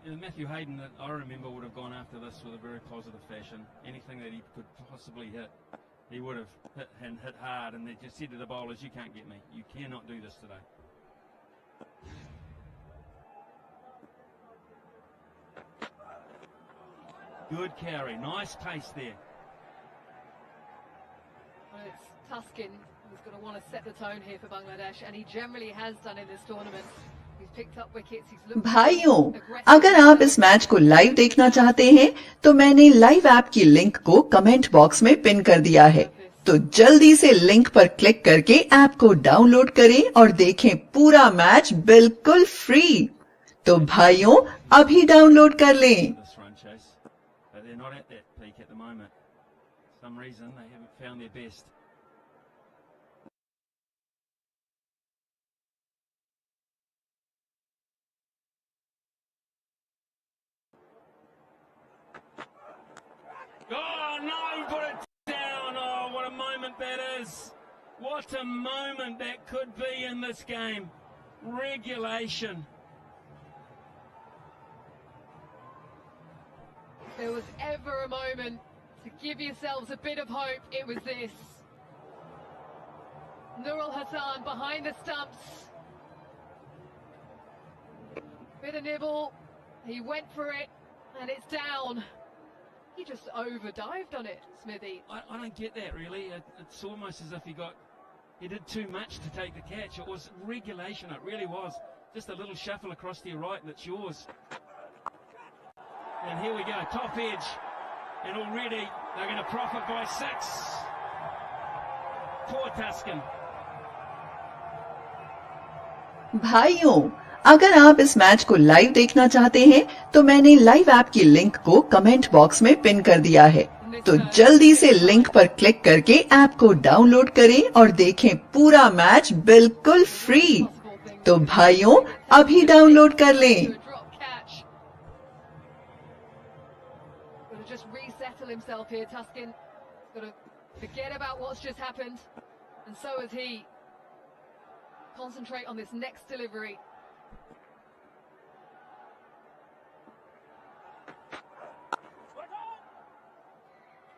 Yeah, Matthew Hayden, I remember, would have gone after this with a very positive fashion. Anything that he could possibly hit, he would have hit and hit hard, and they just said to the bowlers, you can't get me. You cannot do this today. Good carry, nice pace there. Well, it's Tuskin who's going to want to set the tone here for Bangladesh, and he generally has done in this tournament. He's picked up wickets. He's looked भाइयों, अगर आप इस match को live देखना चाहते हैं तो मैंने लाइव ऐप की लिंक को कमेंट बॉक्स में पिन कर दिया है, तो जल्दी से लिंक पर क्लिक करके ऐप को डाउनलोड करें और देखें पूरा मैच बिल्कुल फ्री। तो भाइयों, अभी डाउनलोड कर लें। They're not at that peak at the moment. For some reason they haven't found their best. Oh no, put it down. Oh, what a moment that is. What a moment that could be in this game. Regulation. If there was ever a moment to give yourselves a bit of hope, it was this. Nurul Hassan behind the stumps. Bit of nibble. He went for it, and it's down. He just overdived on it, Smithy. I don't get that, really. It's almost as if he did too much to take the catch. It was regulation, it really was. Just a little shuffle across to your right, and it's yours. And here we go, top edge. And already they're going to profit by 6. Poor Tuskin. भाइयों, अगर आप इस match को live देखना चाहते हैं तो मैंने लाइव ऐप की लिंक को कमेंट बॉक्स में पिन कर दिया है, तो जल्दी से लिंक पर क्लिक करके ऐप को डाउनलोड करें और देखें पूरा मैच बिल्कुल फ्री। तो भाइयों, अभी डाउनलोड कर लें। Just resettle himself here, Tuskin. Got to forget about what's just happened, and so has he. Concentrate on this next delivery.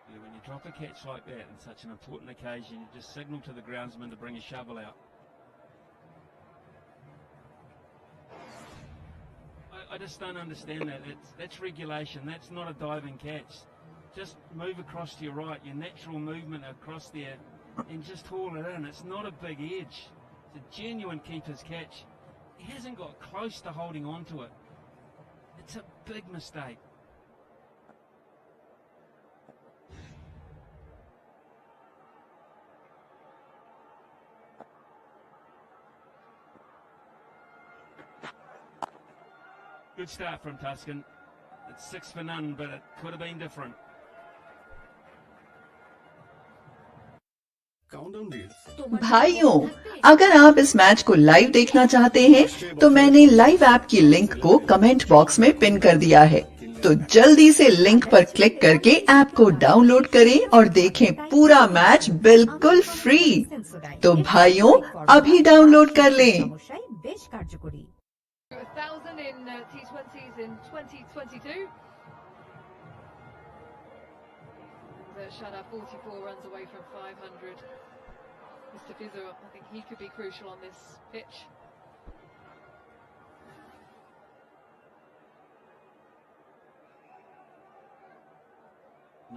Yeah, when you drop a catch like that on such an important occasion, you just signal to the groundsman to bring his shovel out. I just don't understand that. That's regulation. That's not a diving catch. Just move across to your right, your natural movement across there, and just haul it in. It's not a big edge. It's a genuine keeper's catch. He hasn't got close to holding on to it. It's a big mistake. Good start from Tuskin. It's 6 for none, but it could have been different. भाइयों, अगर आप इस match को live देखना चाहते हैं तो मैंने लाइव ऐप की लिंक को कमेंट बॉक्स में पिन कर दिया है, तो जल्दी से लिंक पर क्लिक करके ऐप को डाउनलोड करें और देखें पूरा मैच बिल्कुल फ्री। तो भाइयों अभी डाउनलोड कर लें। 1,000 in T20s in 2022. Shana 44 runs away from 500. Mr. Fizzo, I think he could be crucial on this pitch.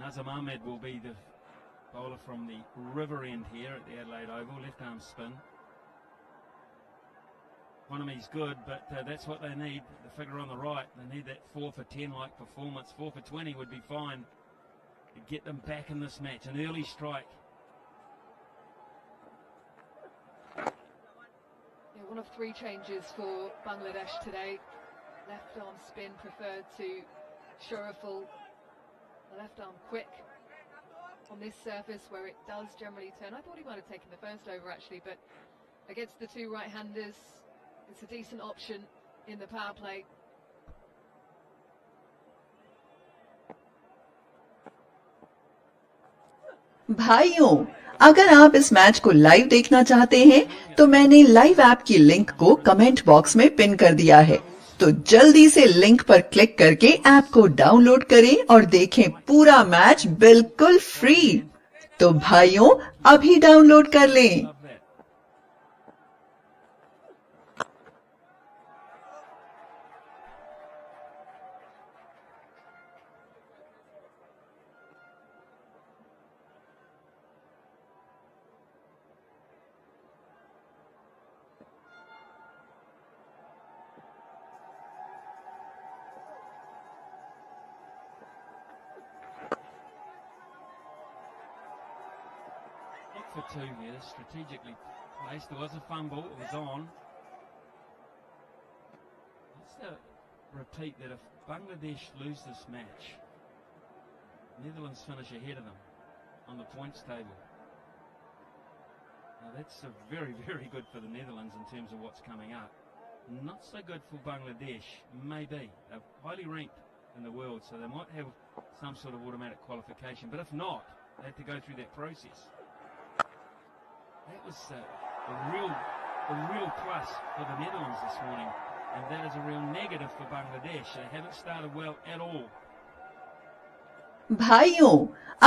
Nazim Ahmed will be the bowler from the river end here at the Adelaide Oval, left arm spin. Economy's good, but that's what they need. The figure on the right, they need that 4 for 10 like performance. 4 for 20 would be fine to get them back in this match. An early strike. Yeah, one of 3 changes for Bangladesh today. Left arm spin preferred to Shuraful. The left arm quick on this surface where it does generally turn. I thought he might have taken the first over actually, but against the 2 right-handers, it's a decent option in the power play. भाइयों, अगर आप इस match को live देखना चाहते हैं तो मैंने लाइव ऐप की लिंक को कमेंट बॉक्स में पिन कर दिया है, तो जल्दी से लिंक पर क्लिक करके ऐप को डाउनलोड करें और देखें पूरा मैच बिल्कुल फ्री। तो भाइयों अभी डाउनलोड कर लें। For 2 here, strategically placed. There was a fumble, it was on. Let's repeat that if Bangladesh lose this match, Netherlands finish ahead of them on the points table. Now that's very, very good for the Netherlands in terms of what's coming up. Not so good for Bangladesh, maybe. They're highly ranked in the world, so they might have some sort of automatic qualification. But if not, they have to go through that process. That was a real plus for the Netherlands this morning, and that is a real negative for Bangladesh. They haven't started well at all. भाइयों,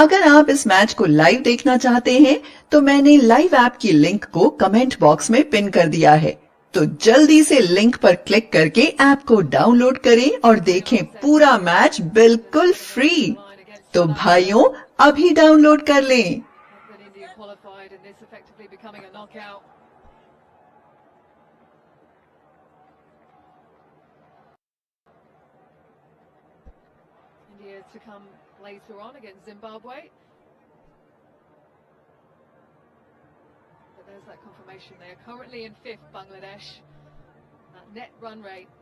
अगर आप इस match को live देखना चाहते हैं तो मैंने लाइव ऐप की लिंक को कमेंट बॉक्स में पिन कर दिया है, तो जल्दी से लिंक पर क्लिक करके ऐप को डाउनलोड करें और देखें पूरा मैच बिल्कुल फ्री। तो भाइयों अभी डाउनलोड कर लें। Qualified and this effectively becoming a knockout. India to come later on against Zimbabwe. But there's that confirmation there. Currently in 5th, Bangladesh. That net run rate.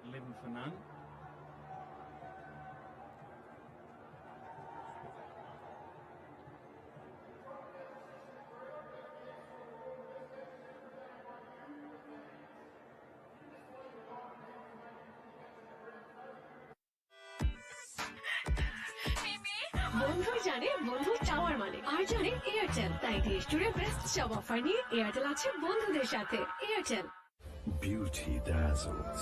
11 for none. বন্ধুই জানে বন্ধু চাওয়ার মানে, আর জানে এয়ারটেল, তাই দেশ জুড়ে বেস্ট সব অফার নিয়ে এয়ারটেল আছে বন্ধুদের সাথে। Airtel, Beauty dazzles.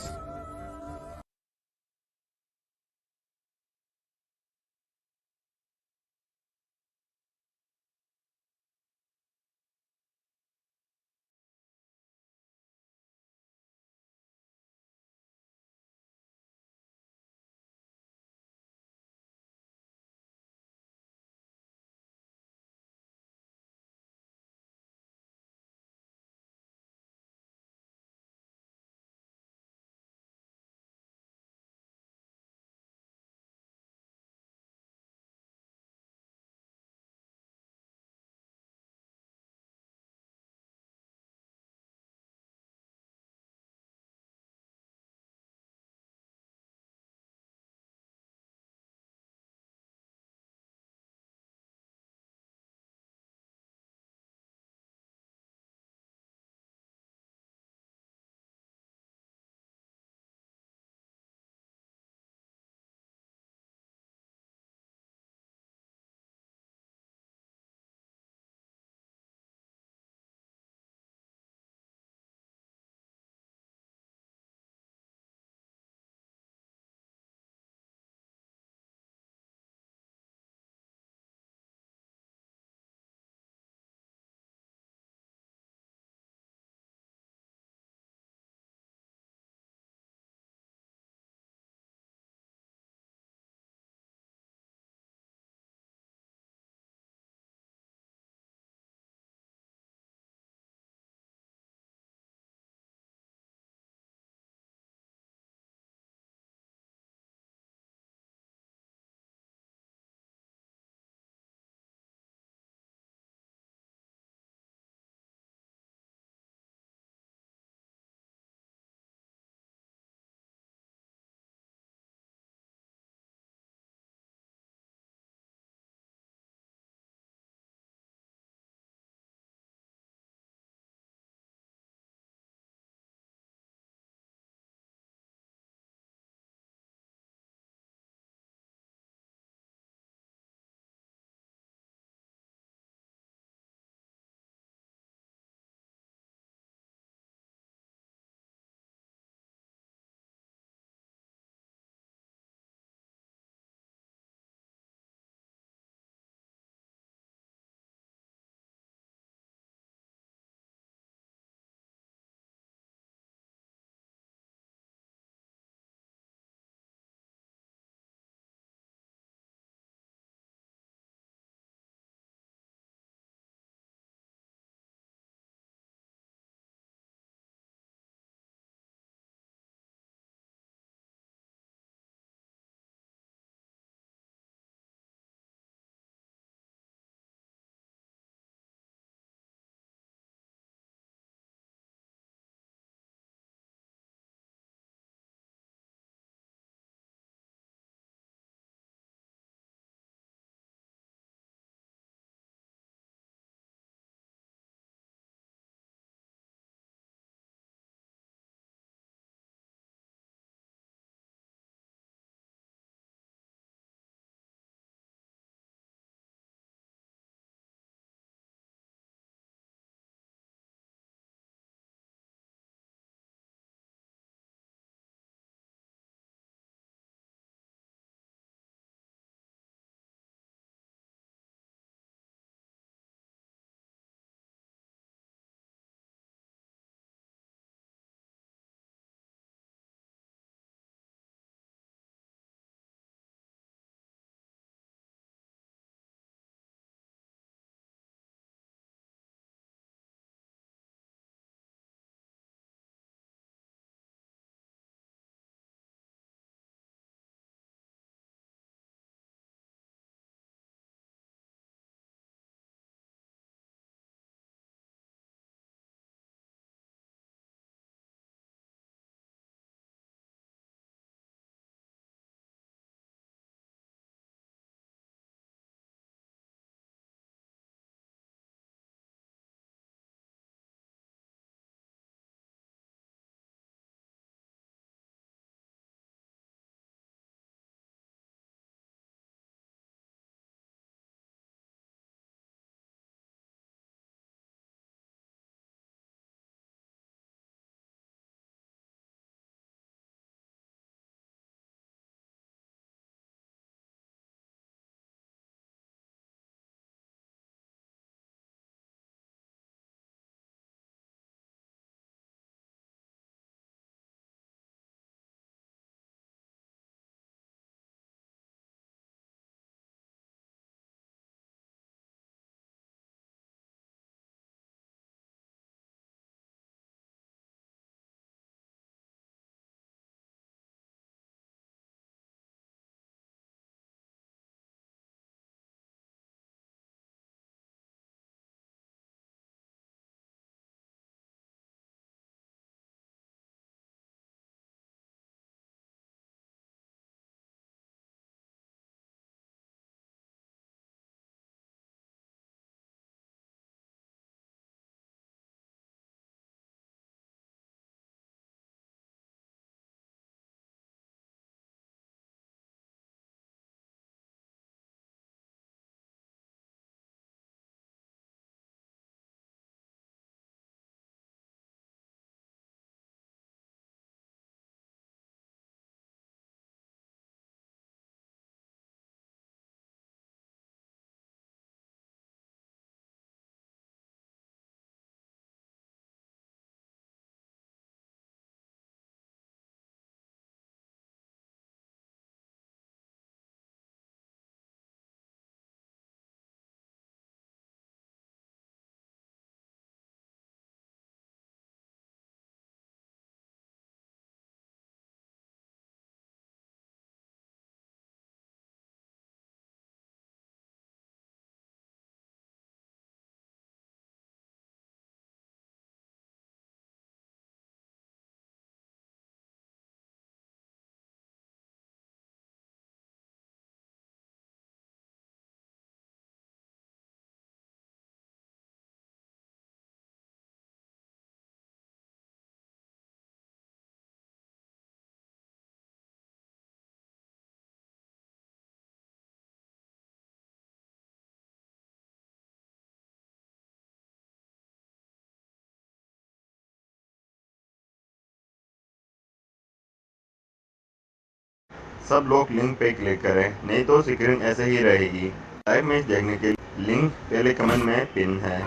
सब लोग लिंक पे क्लिक करें, नहीं तो स्क्रीन ऐसे ही रहेगी। लाइव मैच देखने के लिए लिंक पहले कमेंट में पिन है।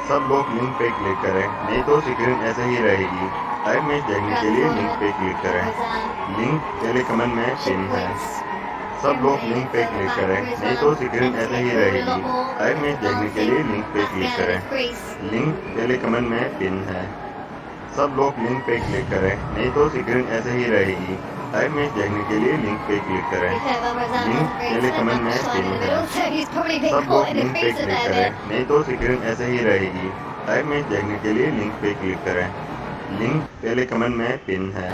सब लोग लिंक पे क्लिक करें, नहीं तो स्क्रीन ऐसे ही रहेगी। लाइव मैच देखने के लिए लिंक पे क्लिक करें, लिंक पहले कमेंट में पिन है। सब लोग लिंक पे क्लिक करें, नहीं तो स्क्रीन ऐसे ही रहेगी। लाइव मैच देखने के लिए लिंक पे क्लिक करें, लिंक पहले कमेंट में पिन है। सब लोग लिंक पे क्लिक करें, नहीं तो स्क्रीन ऐसे ही रहेगी। लाइव मैच देखने के लिए लिंक पे क्लिक करें, लिंक पहले कमेंट में पिन है। सब लोग लिंक पे क्लिक करें, नहीं तो स्क्रीन ऐसे ही रहेगी। लाइव मैच देखने के लिए लिंक पे क्लिक करें, लिंक पहले कमेंट में पिन है।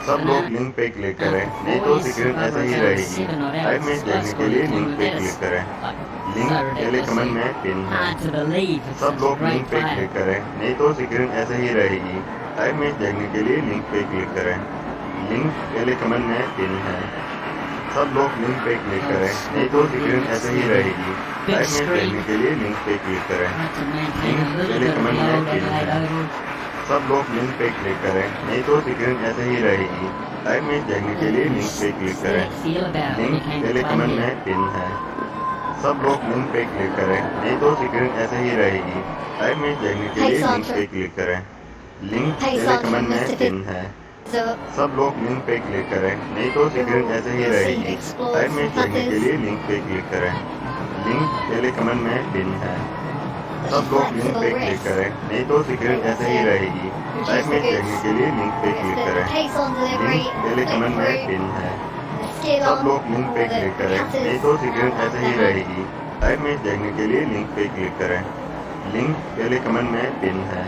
सब लोग लिंक पे क्लिक करें, नहीं तो स्क्रीन ऐसे ही रहेगी। लाइव मैच देखने के लिए लिंक पे क्लिक करें, लिंक पहले कमेंट में पिन है। सब लोग लिंक पे क्लिक करें, नहीं तो स्क्रीन ऐसे ही रहेगी। लाइव मैच देखने के लिए लिंक पे क्लिक करें, लिंक पहले कमेंट में पिन है। सब लोग लिंक पे क्लिक करें, नहीं तो स्क्रीन ऐसे ही रहेगी। लाइव मैच देखने के लिए लिंक पे क्लिक करें, लिंक पहले कमेंट में पिन है। सब लोग लिंक पे क्लिक करें, नहीं तो स्क्रीन ऐसे ही रहेगी। लाइव मैच देखने के लिए लिंक पे क्लिक करें, लिंक पहले कमेंट में पिन है। सब लोग लिंक पे क्लिक करें, नहीं तो स्क्रीन ऐसे ही रहेगी। लाइव मैच देखने के लिए लिंक पे क्लिक करें, लिंक पहले कमेंट में पिन है। सब लोग लिंक पे क्लिक करें, नहीं तो स्क्रीन ऐसे ही रहेगी। लाइव मैच देखने के लिए लिंक पे क्लिक करें, लिंक पहले कमेंट में पिन है। सब लोग लिंक पे क्लिक करें, नहीं तो स्क्रीन ऐसे ही रहेगी। लाइव मैच देखने के लिए लिंक पे क्लिक करें, लिंक पहले कमेंट में पिन है। सब लोग लिंक पे क्लिक करें, नहीं तो स्क्रीन ऐसे ही रहेगी। लाइव मैच देखने के लिए लिंक पे क्लिक करें, लिंक पहले कमेंट में पिन है।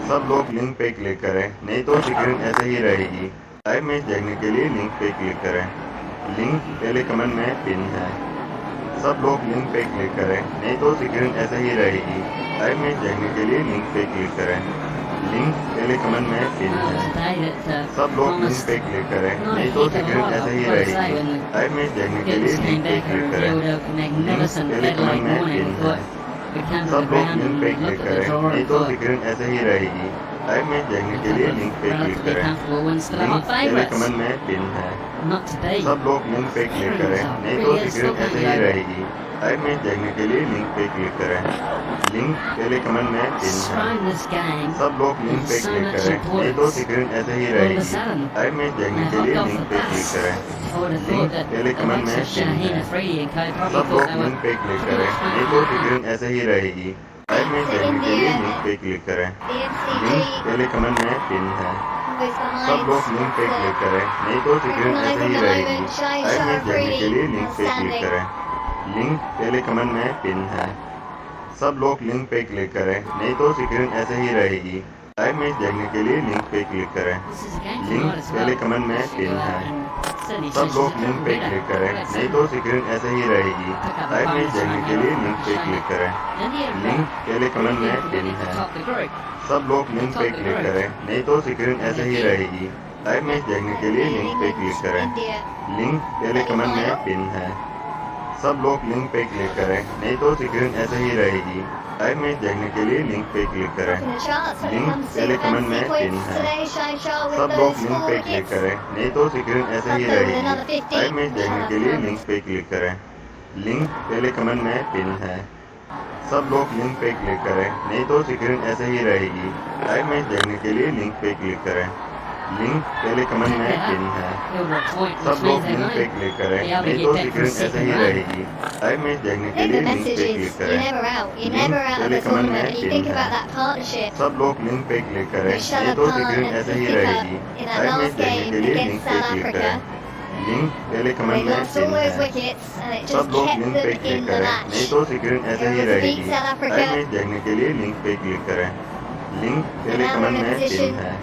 सब लोग लिंक पे क्लिक करें, नहीं तो स्क्रीन ऐसे ही रहेगी। लाइव मैच देखने के लिए लिंक पे क्लिक करें, लिंक पहले कमेंट में पिन है। सब लोग लिंक पे क्लिक करें, नहीं तो स्क्रीन ऐसे ही रहेगी। लाइव मैच देखने के लिए लिंक पे क्लिक करें, लिंक पहले कमेंट में पिन है। सब लोग लिंक पे क्लिक करें, नहीं तो स्क्रीन ऐसे ही रहेगी। लाइव मैच देखने के लिए लिंक पे क्लिक करें, लिंक पहले कमेंट में पिन है। सब लोग लिंक पे क्लिक करें, नहीं तो स्क्रीन ऐसे ही रहेगी। लाइव मैच देखने के लिए लिंक पे क्लिक करें, लिंक पहले कमेंट में पिन है। सब लोग लिंक पे क्लिक करें, नहीं तो स्क्रीन ऐसे ही रहेगी। लाइव मैच देखने के लिए लिंक पे क्लिक करें, लिंक पहले कमेंट में पिन है। सब लोग लिंक पे क्लिक करें, नहीं तो स्क्रीन ऐसे ही रहेगी। लाइव मैच देखने के लिए लिंक पे क्लिक करें, लिंक पहले कमेंट में पिन है। सब लोग लिंक पे क्लिक करें, नहीं तो स्क्रीन ऐसे ही रहेगी। लाइव मैच देखने के लिए लिंक पे क्लिक करें, लिंक पहले कमेंट में पिन है। सब लोग लिंक पे क्लिक करें, नहीं तो स्क्रीन ऐसे ही रहेगी। लाइव मैच देखने के लिए लिंक पे क्लिक करें, लिंक पहले कमेंट में पिन है। सब लोग लिंक पे क्लिक करें, नहीं तो स्क्रीन ऐसे ही रहेगी। लाइव मैच देखने के लिए लिंक पे क्लिक करें, लिंक पहले कमेंट में पिन है। सब लोग लिंक पे क्लिक करें, नहीं तो स्क्रीन ऐसे ही रहेगी। लाइव मैच देखने के लिए लिंक पे क्लिक करें, लिंक पहले कमेंट में पिन है। सब लोग लिंक पे क्लिक करें, नहीं तो स्क्रीन ऐसे ही रहेगी। लाइव मैच देखने के लिए लिंक पे क्लिक करें, लिंक पहले कमेंट में पिन है। सब लोग लिंक पे क्लिक करें, नहीं तो स्क्रीन ऐसे ही रहेगी। लाइव मैच देखने के लिए लिंक पे क्लिक करें, लिंक पहले कमेंट में पिन है। सब लोग लिंक पे क्लिक करें, नहीं तो स्क्रीन ऐसे ही रहेगी। लाइव मैच देखने के लिए लिंक पे क्लिक करें, लिंक पहले कमेंट में पिन है। सब लोग लिंक पे क्लिक करें, नहीं तो स्क्रीन ऐसे ही रहेगी। लाइव मैच देखने के लिए लिंक पे क्लिक करें, लिंक पहले कमेंट में पिन है। सब लोग लिंक पे क्लिक करें, नहीं तो स्क्रीन ऐसे ही रहेगी। लाइव मैच देखने के लिए लिंक पे क्लिक करें, लिंक पहले कमेंट में पिन है। सब लोग लिंक पे क्लिक करें, नहीं तो स्क्रीन ऐसे ही रहेगी। लाइव मैच देखने के लिए लिंक पे क्लिक करें, लिंक पहले कमेंट में पिन है। सब लोग लिंक पे क्लिक करें, नहीं तो स्क्रीन ऐसे ही रहेगी। लाइव मैच देखने के लिए लिंक पे क्लिक करें, लिंक पहले कमेंट में पिन है।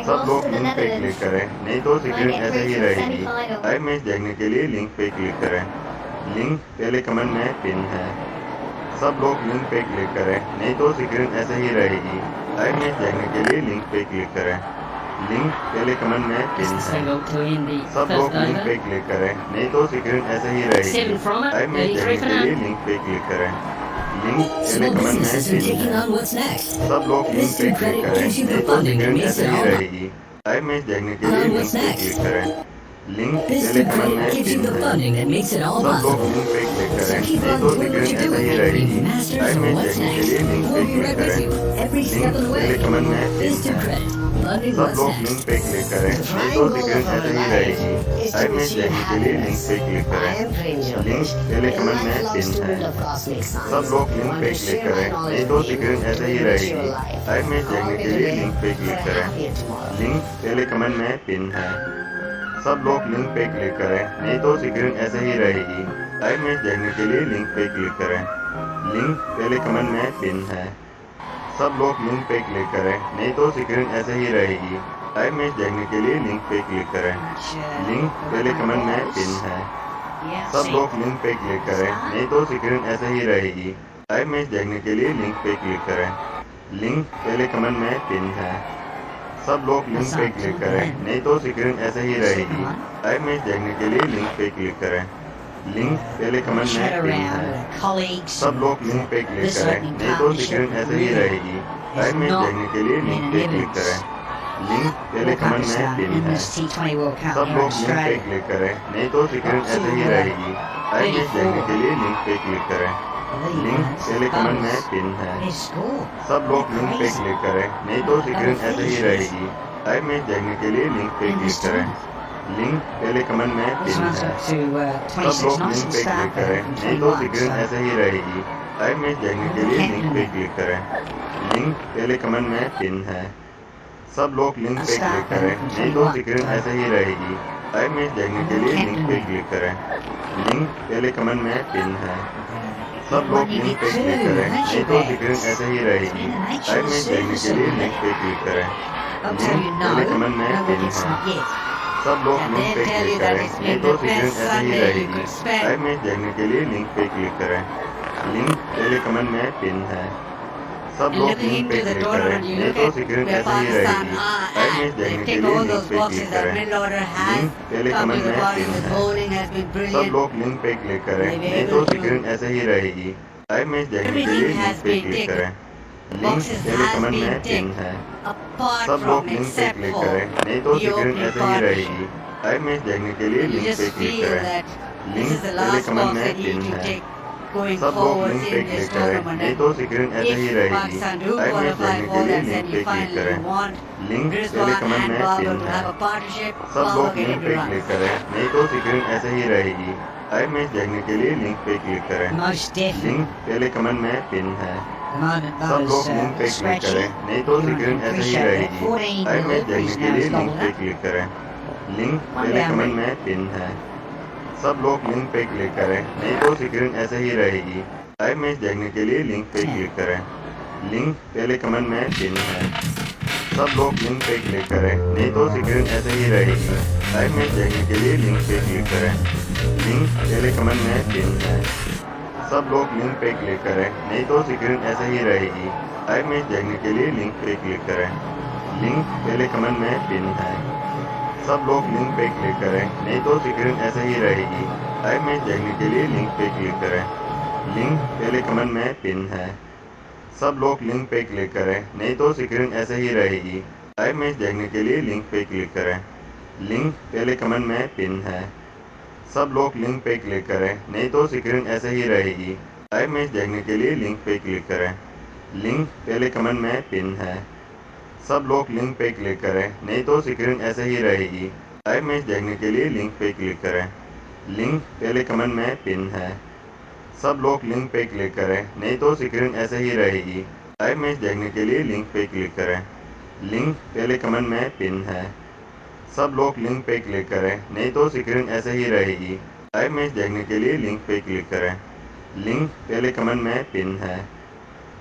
सब लोग लिंक पे क्लिक करें, नहीं तो स्क्रीन ऐसे ही रहेगी। लाइव मैच देखने के लिए लिंक पे क्लिक करें, लिंक पहले कमेंट में पिन है। सब लोग लिंक पे क्लिक करें, नहीं तो स्क्रीन ऐसे ही रहेगी। लाइव मैच देखने के लिए लिंक पे क्लिक करें, लिंक पहले कमेंट में पिन है। सब लोग लिंक पे क्लिक करें, नहीं तो स्क्रीन ऐसे ही रहेगी। लाइव मैच देखने के लिए लिंक पे क्लिक करें, लिंक पहले कमेंट में पिन है। सब लोग लिंक पे क्लिक करें, नहीं तो स्क्रीन ऐसे ही रहेगी। लाइव मैच देखने के लिए लिंक पे क्लिक करें, लिंक पहले कमेंट में पिन है। सब लोग लिंक पे क्लिक करें, नहीं तो स्क्रीन ऐसे ही रहेगी। लाइव मैच देखने के लिए लिंक पे क्लिक करें। लिंक पहले कमेंट में पिन है। सब लोग लिंक पे क्लिक करें, नहीं तो स्क्रीन ऐसे ही रहेगी। लाइव मैच देखने के लिए लिंक पे क्लिक करें। लिंक पहले कमेंट में पिन है। सब लोग लिंक पे क्लिक करें, नहीं तो स्क्रीन ऐसे ही रहेगी। लाइव मैच देखने के लिए लिंक पे क्लिक करें। लिंक पहले कमेंट में पिन है। सब लोग लिंक पे क्लिक करें, नहीं तो स्क्रीन ऐसे ही रहेगी। लाइव मैच देखने के लिए लिंक पे क्लिक करें। लिंक पहले कमेंट में पिन है। सब लोग लिंक पे क्लिक करें, नहीं तो स्क्रीन ऐसे ही रहेगी। लाइव मैच देखने के लिए लिंक पे क्लिक करें। लिंक पहले कमेंट में पिन है। सब लोग लिंक पे क्लिक करें, नहीं तो स्क्रीन ऐसे ही रहेगी। लाइव मैच देखने के लिए लिंक पे क्लिक करें। लिंक पहले कमेंट में पिन है। सब लोग लिंक पे क्लिक करें, नहीं तो स्क्रीन ऐसे ही रहेगी। लाइव मैच देखने के लिए लिंक पे क्लिक करें। लिंक पहले कमेंट में पिन है। सब लोग लिंक पे क्लिक करें, नहीं तो स्क्रीन ऐसे ही रहेगी। लाइव मैच देखने के लिए लिंक पे क्लिक करें। लिंक पहले कमेंट में पिन है। सब लोग लिंक पे क्लिक करें, नहीं तो स्क्रीन ऐसे ही रहेगी। लाइव मैच देखने के लिए लिंक पे क्लिक करें। लिंक पहले कमेंट में पिन है। सब लोग लिंक पे क्लिक करें, नहीं तो स्क्रीन ऐसे ही रहेगी। लाइव मैच देखने के लिए लिंक पे क्लिक करें। लिंक पहले कमेंट में पिन है। सब लोग लिंक पे क्लिक करें, नहीं तो स्क्रीन ऐसे ही रहेगी। लाइव मैच देखने के लिए लिंक पे क्लिक करें। लिंक पहले कमेंट में पिन है। सब लोग लिंक पे क्लिक करें, नहीं तो स्क्रीन ऐसे ही रहेगी। लाइव मैच देखने के लिए लिंक पे क्लिक करें। लिंक पहले कमेंट में पिन है। सब लोग लिंक पे क्लिक करें, नहीं तो स्क्रीन ऐसे ही रहेगी। लाइव मैच देखने के लिए लिंक पे क्लिक करें। लिंक पहले कमेंट में पिन है। सब लोग लिंक पे क्लिक करें, नहीं तो स्क्रीन ऐसे ही रहेगी। लाइव मैच देखने के लिए लिंक पे क्लिक करें। लिंक पहले कमेंट में पिन है। सब लोग लिंक पे क्लिक करें, नहीं तो स्क्रीन ऐसे ही रहेगी। लाइव मैच देखने के लिए लिंक पे क्लिक करें। लिंक पहले कमेंट में पिन है। सब लोग लिंक पे क्लिक करें, नहीं तो स्क्रीन ऐसे ही रहेगी। लाइव मैच देखने के लिए लिंक पे क्लिक करें। लिंक पहले कमेंट में पिन है। सब लोग लिंक पे क्लिक करें, नहीं तो स्क्रीन ऐसे ही रहेगी। लाइव मैच देखने के लिए लिंक पे क्लिक करें। लिंक पहले कमेंट में पिन है। सब लोग लिंक पे क्लिक करें, नहीं तो स्क्रीन ऐसे ही रहेगी। लाइव मैच देखने के लिए लिंक पे क्लिक करें। लिंक पहले कमेंट में पिन है। सब लोग लिंक पे क्लिक करें, नहीं तो स्क्रीन ऐसे ही रहेगी। लाइव मैच देखने के लिए लिंक पे क्लिक करें। लिंक पहले कमेंट में पिन है। सब लोग लिंक पे क्लिक करें, नहीं तो स्क्रीन ऐसे ही रहेगी। लाइव मैच देखने के लिए लिंक पे क्लिक करें। लिंक पहले कमेंट में पिन है। सब लोग लिंक पे क्लिक करें, नहीं तो स्क्रीन ऐसे ही रहेगी। लाइव मैच देखने के लिए लिंक पे क्लिक करें। लिंक पहले कमेंट में पिन है। सब लोग लिंक पे क्लिक करें, नहीं तो स्क्रीन ऐसे ही रहेगी। लाइव मैच देखने के लिए लिंक पे क्लिक करें। लिंक पहले कमेंट में पिन है। सब लोग लिंक पे क्लिक करें, नहीं तो स्क्रीन ऐसे ही रहेगी। लाइव मैच देखने के लिए लिंक पे क्लिक करें। लिंक पहले कमेंट में पिन है। सब लोग लिंक पे क्लिक करें, नहीं तो स्क्रीन ऐसे ही रहेगी। लाइव मैच देखने के लिए लिंक पे क्लिक करें। लिंक पहले कमेंट में पिन है। सब लोग लिंक पे क्लिक करें, नहीं तो स्क्रीन ऐसे ही रहेगी। लाइव मैच देखने के लिए लिंक पे क्लिक करें। लिंक पहले कमेंट में पिन है। सब लोग लिंक पे क्लिक करें, नहीं तो स्क्रीन ऐसे ही रहेगी। लाइव मैच देखने के लिए लिंक पे क्लिक करें। लिंक पहले कमेंट में पिन है। सब लोग लिंक पे क्लिक करें, नहीं तो स्क्रीन ऐसे ही रहेगी। लाइव मैच देखने के लिए लिंक पे क्लिक करें। लिंक पहले कमेंट में पिन है। सब लोग लिंक पे क्लिक करें, नहीं तो स्क्रीन ऐसे ही रहेगी। लाइव मैच देखने के लिए लिंक पे क्लिक करें। लिंक पहले कमेंट में पिन है। सब लोग लिंक पे क्लिक करें, नहीं तो स्क्रीन ऐसे ही रहेगी। लाइव मैच देखने के लिए लिंक पे क्लिक करें। लिंक पहले कमेंट में पिन है।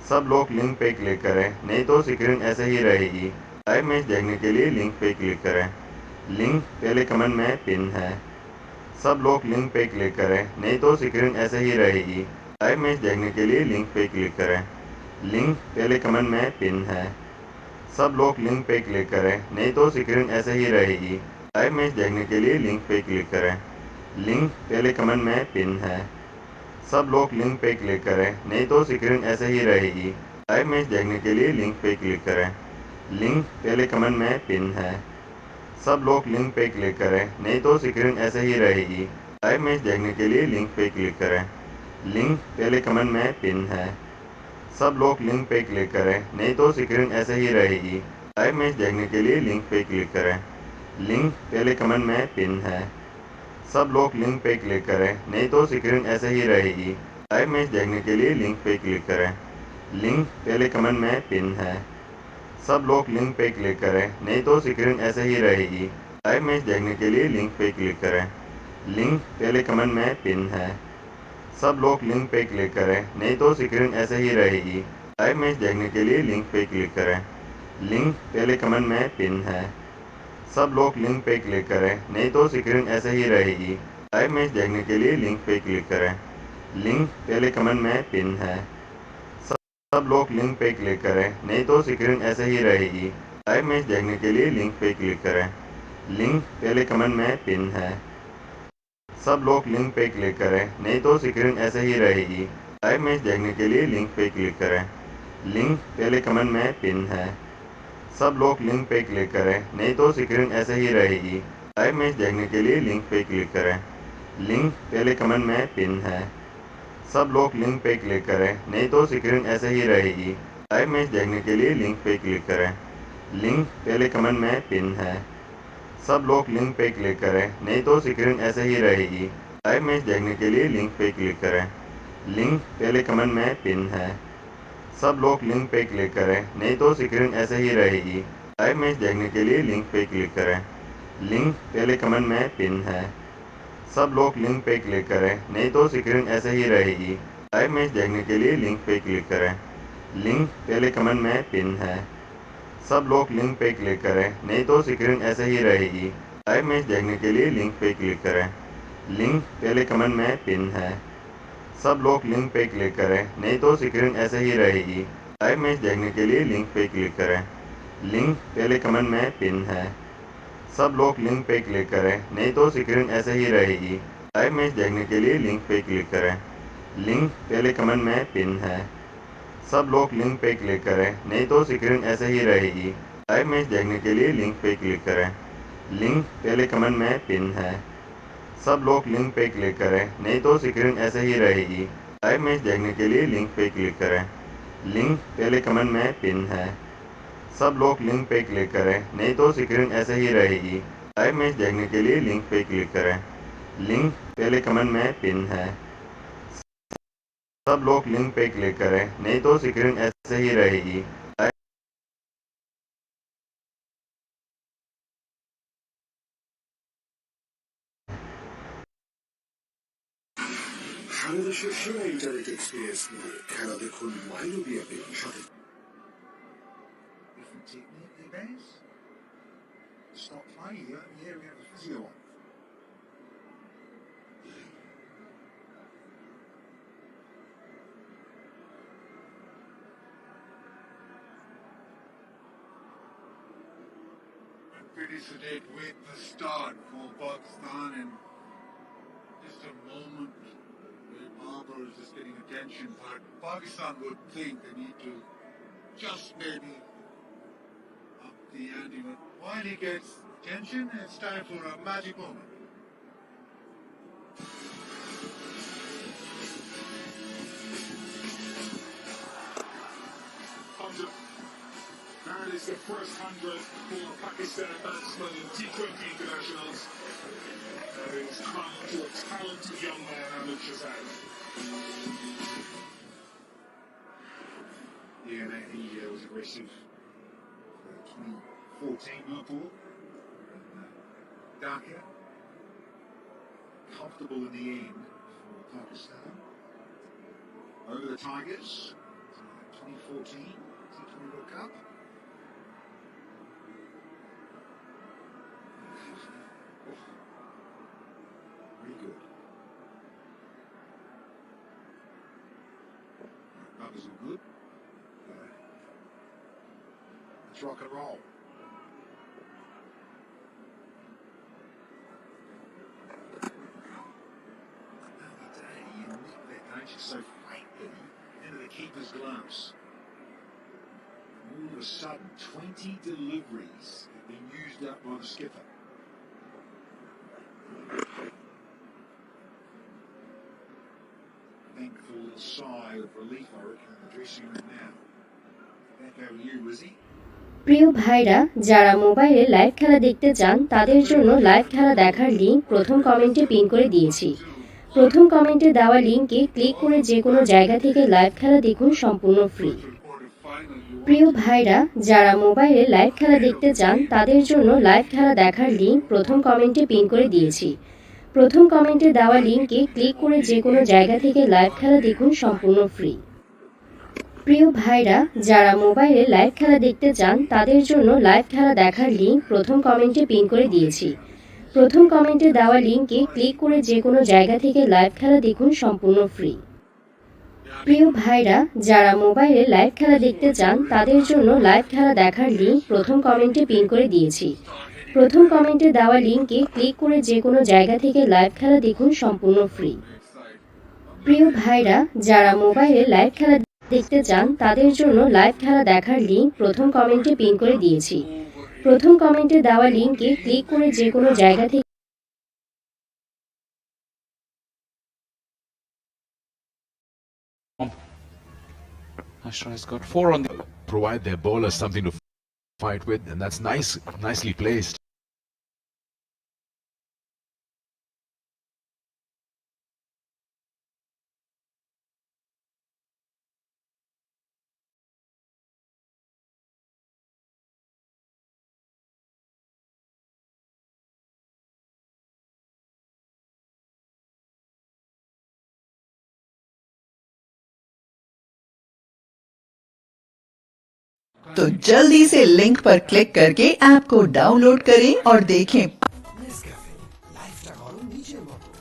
सब लोग लिंक पे क्लिक करें, नहीं तो स्क्रीन ऐसे ही रहेगी। लाइव मैच देखने के लिए लिंक पे क्लिक करें। लिंक पहले कमेंट में पिन है। सब लोग लिंक पे क्लिक करें, नहीं तो स्क्रीन ऐसे ही रहेगी। लाइव मैच देखने के लिए लिंक पे क्लिक करें। लिंक पहले कमेंट में पिन है। सब लोग लिंक पे क्लिक करें, नहीं तो स्क्रीन ऐसे ही रहेगी। लाइव मैच देखने के लिए लिंक पे क्लिक करें। लिंक पहले कमेंट में पिन है। सब लोग लिंक पे क्लिक करें, नहीं तो स्क्रीन ऐसे ही रहेगी। लाइव मैच देखने के लिए लिंक पे क्लिक करें। लिंक पहले कमेंट में पिन है। सब लोग लिंक पे क्लिक करें, नहीं तो स्क्रीन ऐसे ही रहेगी। लाइव मैच देखने के लिए लिंक पे क्लिक करें। लिंक पहले कमेंट में पिन है। सब लोग लिंक पे क्लिक करें, नहीं तो स्क्रीन ऐसे ही रहेगी। लाइव मैच देखने के लिए लिंक पे क्लिक करें। लिंक पहले कमेंट में पिन है। सब लोग लिंक पे क्लिक करें, नहीं तो स्क्रीन ऐसे ही रहेगी। लाइव मैच देखने के लिए लिंक पे क्लिक करें। लिंक पहले कमेंट में पिन है। सब लोग लिंक पे क्लिक करें, नहीं तो स्क्रीन ऐसे ही रहेगी। लाइव मैच देखने के लिए लिंक पे क्लिक करें। लिंक पहले कमेंट में पिन है। सब लोग लिंक पे क्लिक करें, नहीं तो स्क्रीन ऐसे ही रहेगी। लाइव मैच देखने के लिए लिंक पे क्लिक करें। लिंक पहले कमेंट में पिन है। सब लोग लिंक पे क्लिक करें, नहीं तो स्क्रीन ऐसे ही रहेगी। लाइव मैच देखने के लिए लिंक पे क्लिक करें। लिंक पहले कमेंट में पिन है। सब लोग लिंक पे क्लिक करें, नहीं तो स्क्रीन ऐसे ही रहेगी। लाइव मैच देखने के लिए लिंक पे क्लिक करें। लिंक पहले कमेंट में पिन है। सब लोग लिंक पे क्लिक करें, नहीं तो स्क्रीन ऐसे ही रहेगी। लाइव मैच देखने के लिए लिंक पे क्लिक करें। लिंक पहले कमेंट में पिन है। सब लोग लिंक पे क्लिक करें, नहीं तो स्क्रीन ऐसे ही रहेगी। लाइव मैच देखने के लिए लिंक पे क्लिक करें। लिंक पहले कमेंट में पिन है। सब लोग लिंक पे क्लिक करें, नहीं तो स्क्रीन ऐसे ही रहेगी। लाइव मैच देखने के लिए लिंक पे क्लिक करें। लिंक पहले कमेंट में पिन है। सब लोग लिंक पे क्लिक करें, नहीं तो स्क्रीन ऐसे ही रहेगी। लाइव मैच देखने के लिए लिंक पे क्लिक करें। लिंक पहले कमेंट में पिन है। सब लोग लिंक पे क्लिक करें, नहीं तो स्क्रीन ऐसे ही रहेगी। लाइव मैच देखने के लिए लिंक पे क्लिक करें। लिंक पहले कमेंट में पिन है। सब लोग लिंक पे क्लिक करें, नहीं तो स्क्रीन ऐसे ही रहेगी। लाइव मैच देखने के लिए लिंक पे क्लिक करें। लिंक पहले कमेंट में पिन है। सब लोग लिंक पे क्लिक करें, नहीं तो स्क्रीन ऐसे ही रहेगी। लाइव मैच देखने के लिए लिंक पे क्लिक करें। लिंक पहले कमेंट में पिन है। सब लोग लिंक पे क्लिक करें, नहीं तो स्क्रीन ऐसे ही रहेगी। लाइव मैच देखने के लिए लिंक पे क्लिक करें। लिंक पहले कमेंट में पिन है। सब लोग लिंक पे क्लिक करें, नहीं तो स्क्रीन ऐसे ही रहेगी। लाइव मैच देखने के लिए लिंक पे क्लिक करें। लिंक पहले कमेंट में पिन है। सब लोग लिंक पे क्लिक करें, नहीं तो स्क्रीन ऐसे ही रहेगी। लाइव मैच देखने के लिए लिंक पे क्लिक करें। लिंक पहले कमेंट में पिन है। सब लोग लिंक पे क्लिक करें, नहीं तो स्क्रीन ऐसे ही रहेगी। लाइव मैच देखने के लिए लिंक पे क्लिक करें। लिंक पहले कमेंट में पिन है। सब लोग लिंक पे क्लिक करें, नहीं तो स्क्रीन ऐसे ही रहेगी। लाइव मैच देखने के लिए लिंक पे क्लिक करें। लिंक पहले कमेंट में पिन है। सब लोग लिंक पे क्लिक करें, नहीं तो स्क्रीन ऐसे ही रहेगी। সারা দেশের সেরা ইন্টারনেট এক্সপিরিয়েন্স নিয়ে খেলা দেখুন মাইলবি অ্যাপে সাথে Different technique there, Baz. Stop play, you got the area of the physio on. Finished it with the start for Pakistan, and just a moment where Babar is just getting attention, but Pakistan would think they need to just maybe up the ante. But while he gets attention, it's time for a magic moment. That is the first 100 for Pakistan batsmen in T20 internationals. That is crowned to a talented young man, Ahmed Shazad. Yeah, man, he was aggressive for 2014 Liverpool. Dhaka, comfortable in the end for Pakistan. Over the Tigers, 2014 T20 World Cup. Very good. Numbers are good. Let's rock and roll. Another day, you nick that, don't you, so faintly into the keeper's gloves. All of a sudden, 20 deliveries being used up by the skipper. Thankful little sigh of relief, I reckon, in the dressing room now. Back over you, Rizzy. প্রিয় ভাইরা, যারা মোবাইলে live খেলা দেখতে চান তাদের জন্য live খেলা দেখার লিংক প্রথম কমেন্টে পিন করে দিয়েছি। প্রথম কমেন্টে দেওয়া লিংকে ক্লিক করে যে কোনো জায়গা থেকে লাইভ খেলা দেখুন সম্পূর্ণ ফ্রি। প্রিয় ভাইরা, যারা মোবাইলে লাইভ খেলা দেখতে চান তাদের জন্য লাইভ খেলা দেখার লিংক প্রথম কমেন্টে পিন করে দিয়েছি। প্রথম কমেন্টে দেওয়া লিংকে ক্লিক করে যে কোনো জায়গা থেকে লাইভ খেলা দেখুন সম্পূর্ণ ফ্রি। প্রিয় ভাইরা, যারা মোবাইলে লাইভ খেলা দেখতে চান তাদের জন্য লাইভ খেলা দেখার লিংক প্রথম কমেন্টে পিন করে দিয়েছি। প্রথম কমেন্টে দেওয়া লিংকে ক্লিক করে যে কোনো জায়গা থেকে লাইভ খেলা দেখুন সম্পূর্ণ ফ্রি। প্রিয় ভাইরা, যারা মোবাইলে লাইভ খেলা দেখতে চান তাদের জন্য লাইভ খেলা দেখার লিংক প্রথম কমেন্টে পিন করে দিয়েছি। প্রথম কমেন্টে দেওয়া লিংকে ক্লিক করে যে কোনো জায়গা থেকে লাইভ খেলা দেখুন সম্পূর্ণ ফ্রি। প্রিয় ভাইরা, যারা মোবাইলে লাইভ খেলা দেখতে চান তাদের জন্য লাইভ খেলা দেখার লিংক প্রথম কমেন্টে পিন করে দিয়েছি। প্রথম কমেন্টে দেওয়া লিংকে ক্লিক করে যে কোনো জায়গা থেকে Ashra's got 4 on the provide their bowlers something to fight with, and that's nicely placed. तो जल्दी से लिंक पर क्लिक करके ऐप को डाउनलोड करें और देखें।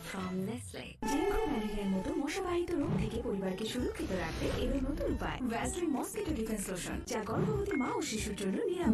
From Nestle, ডেঙ্গু ম্যালেরিয়ার মতো মশাবাহিত রোগ থেকে পরিবারকে সুরক্ষিত রাখতে এলো নতুন উপায়, ভ্যাসলিন মসকিটো ডিফেন্স লোশন, যা গর্ভবতী মা ও শিশুর জন্য নিরাপদ।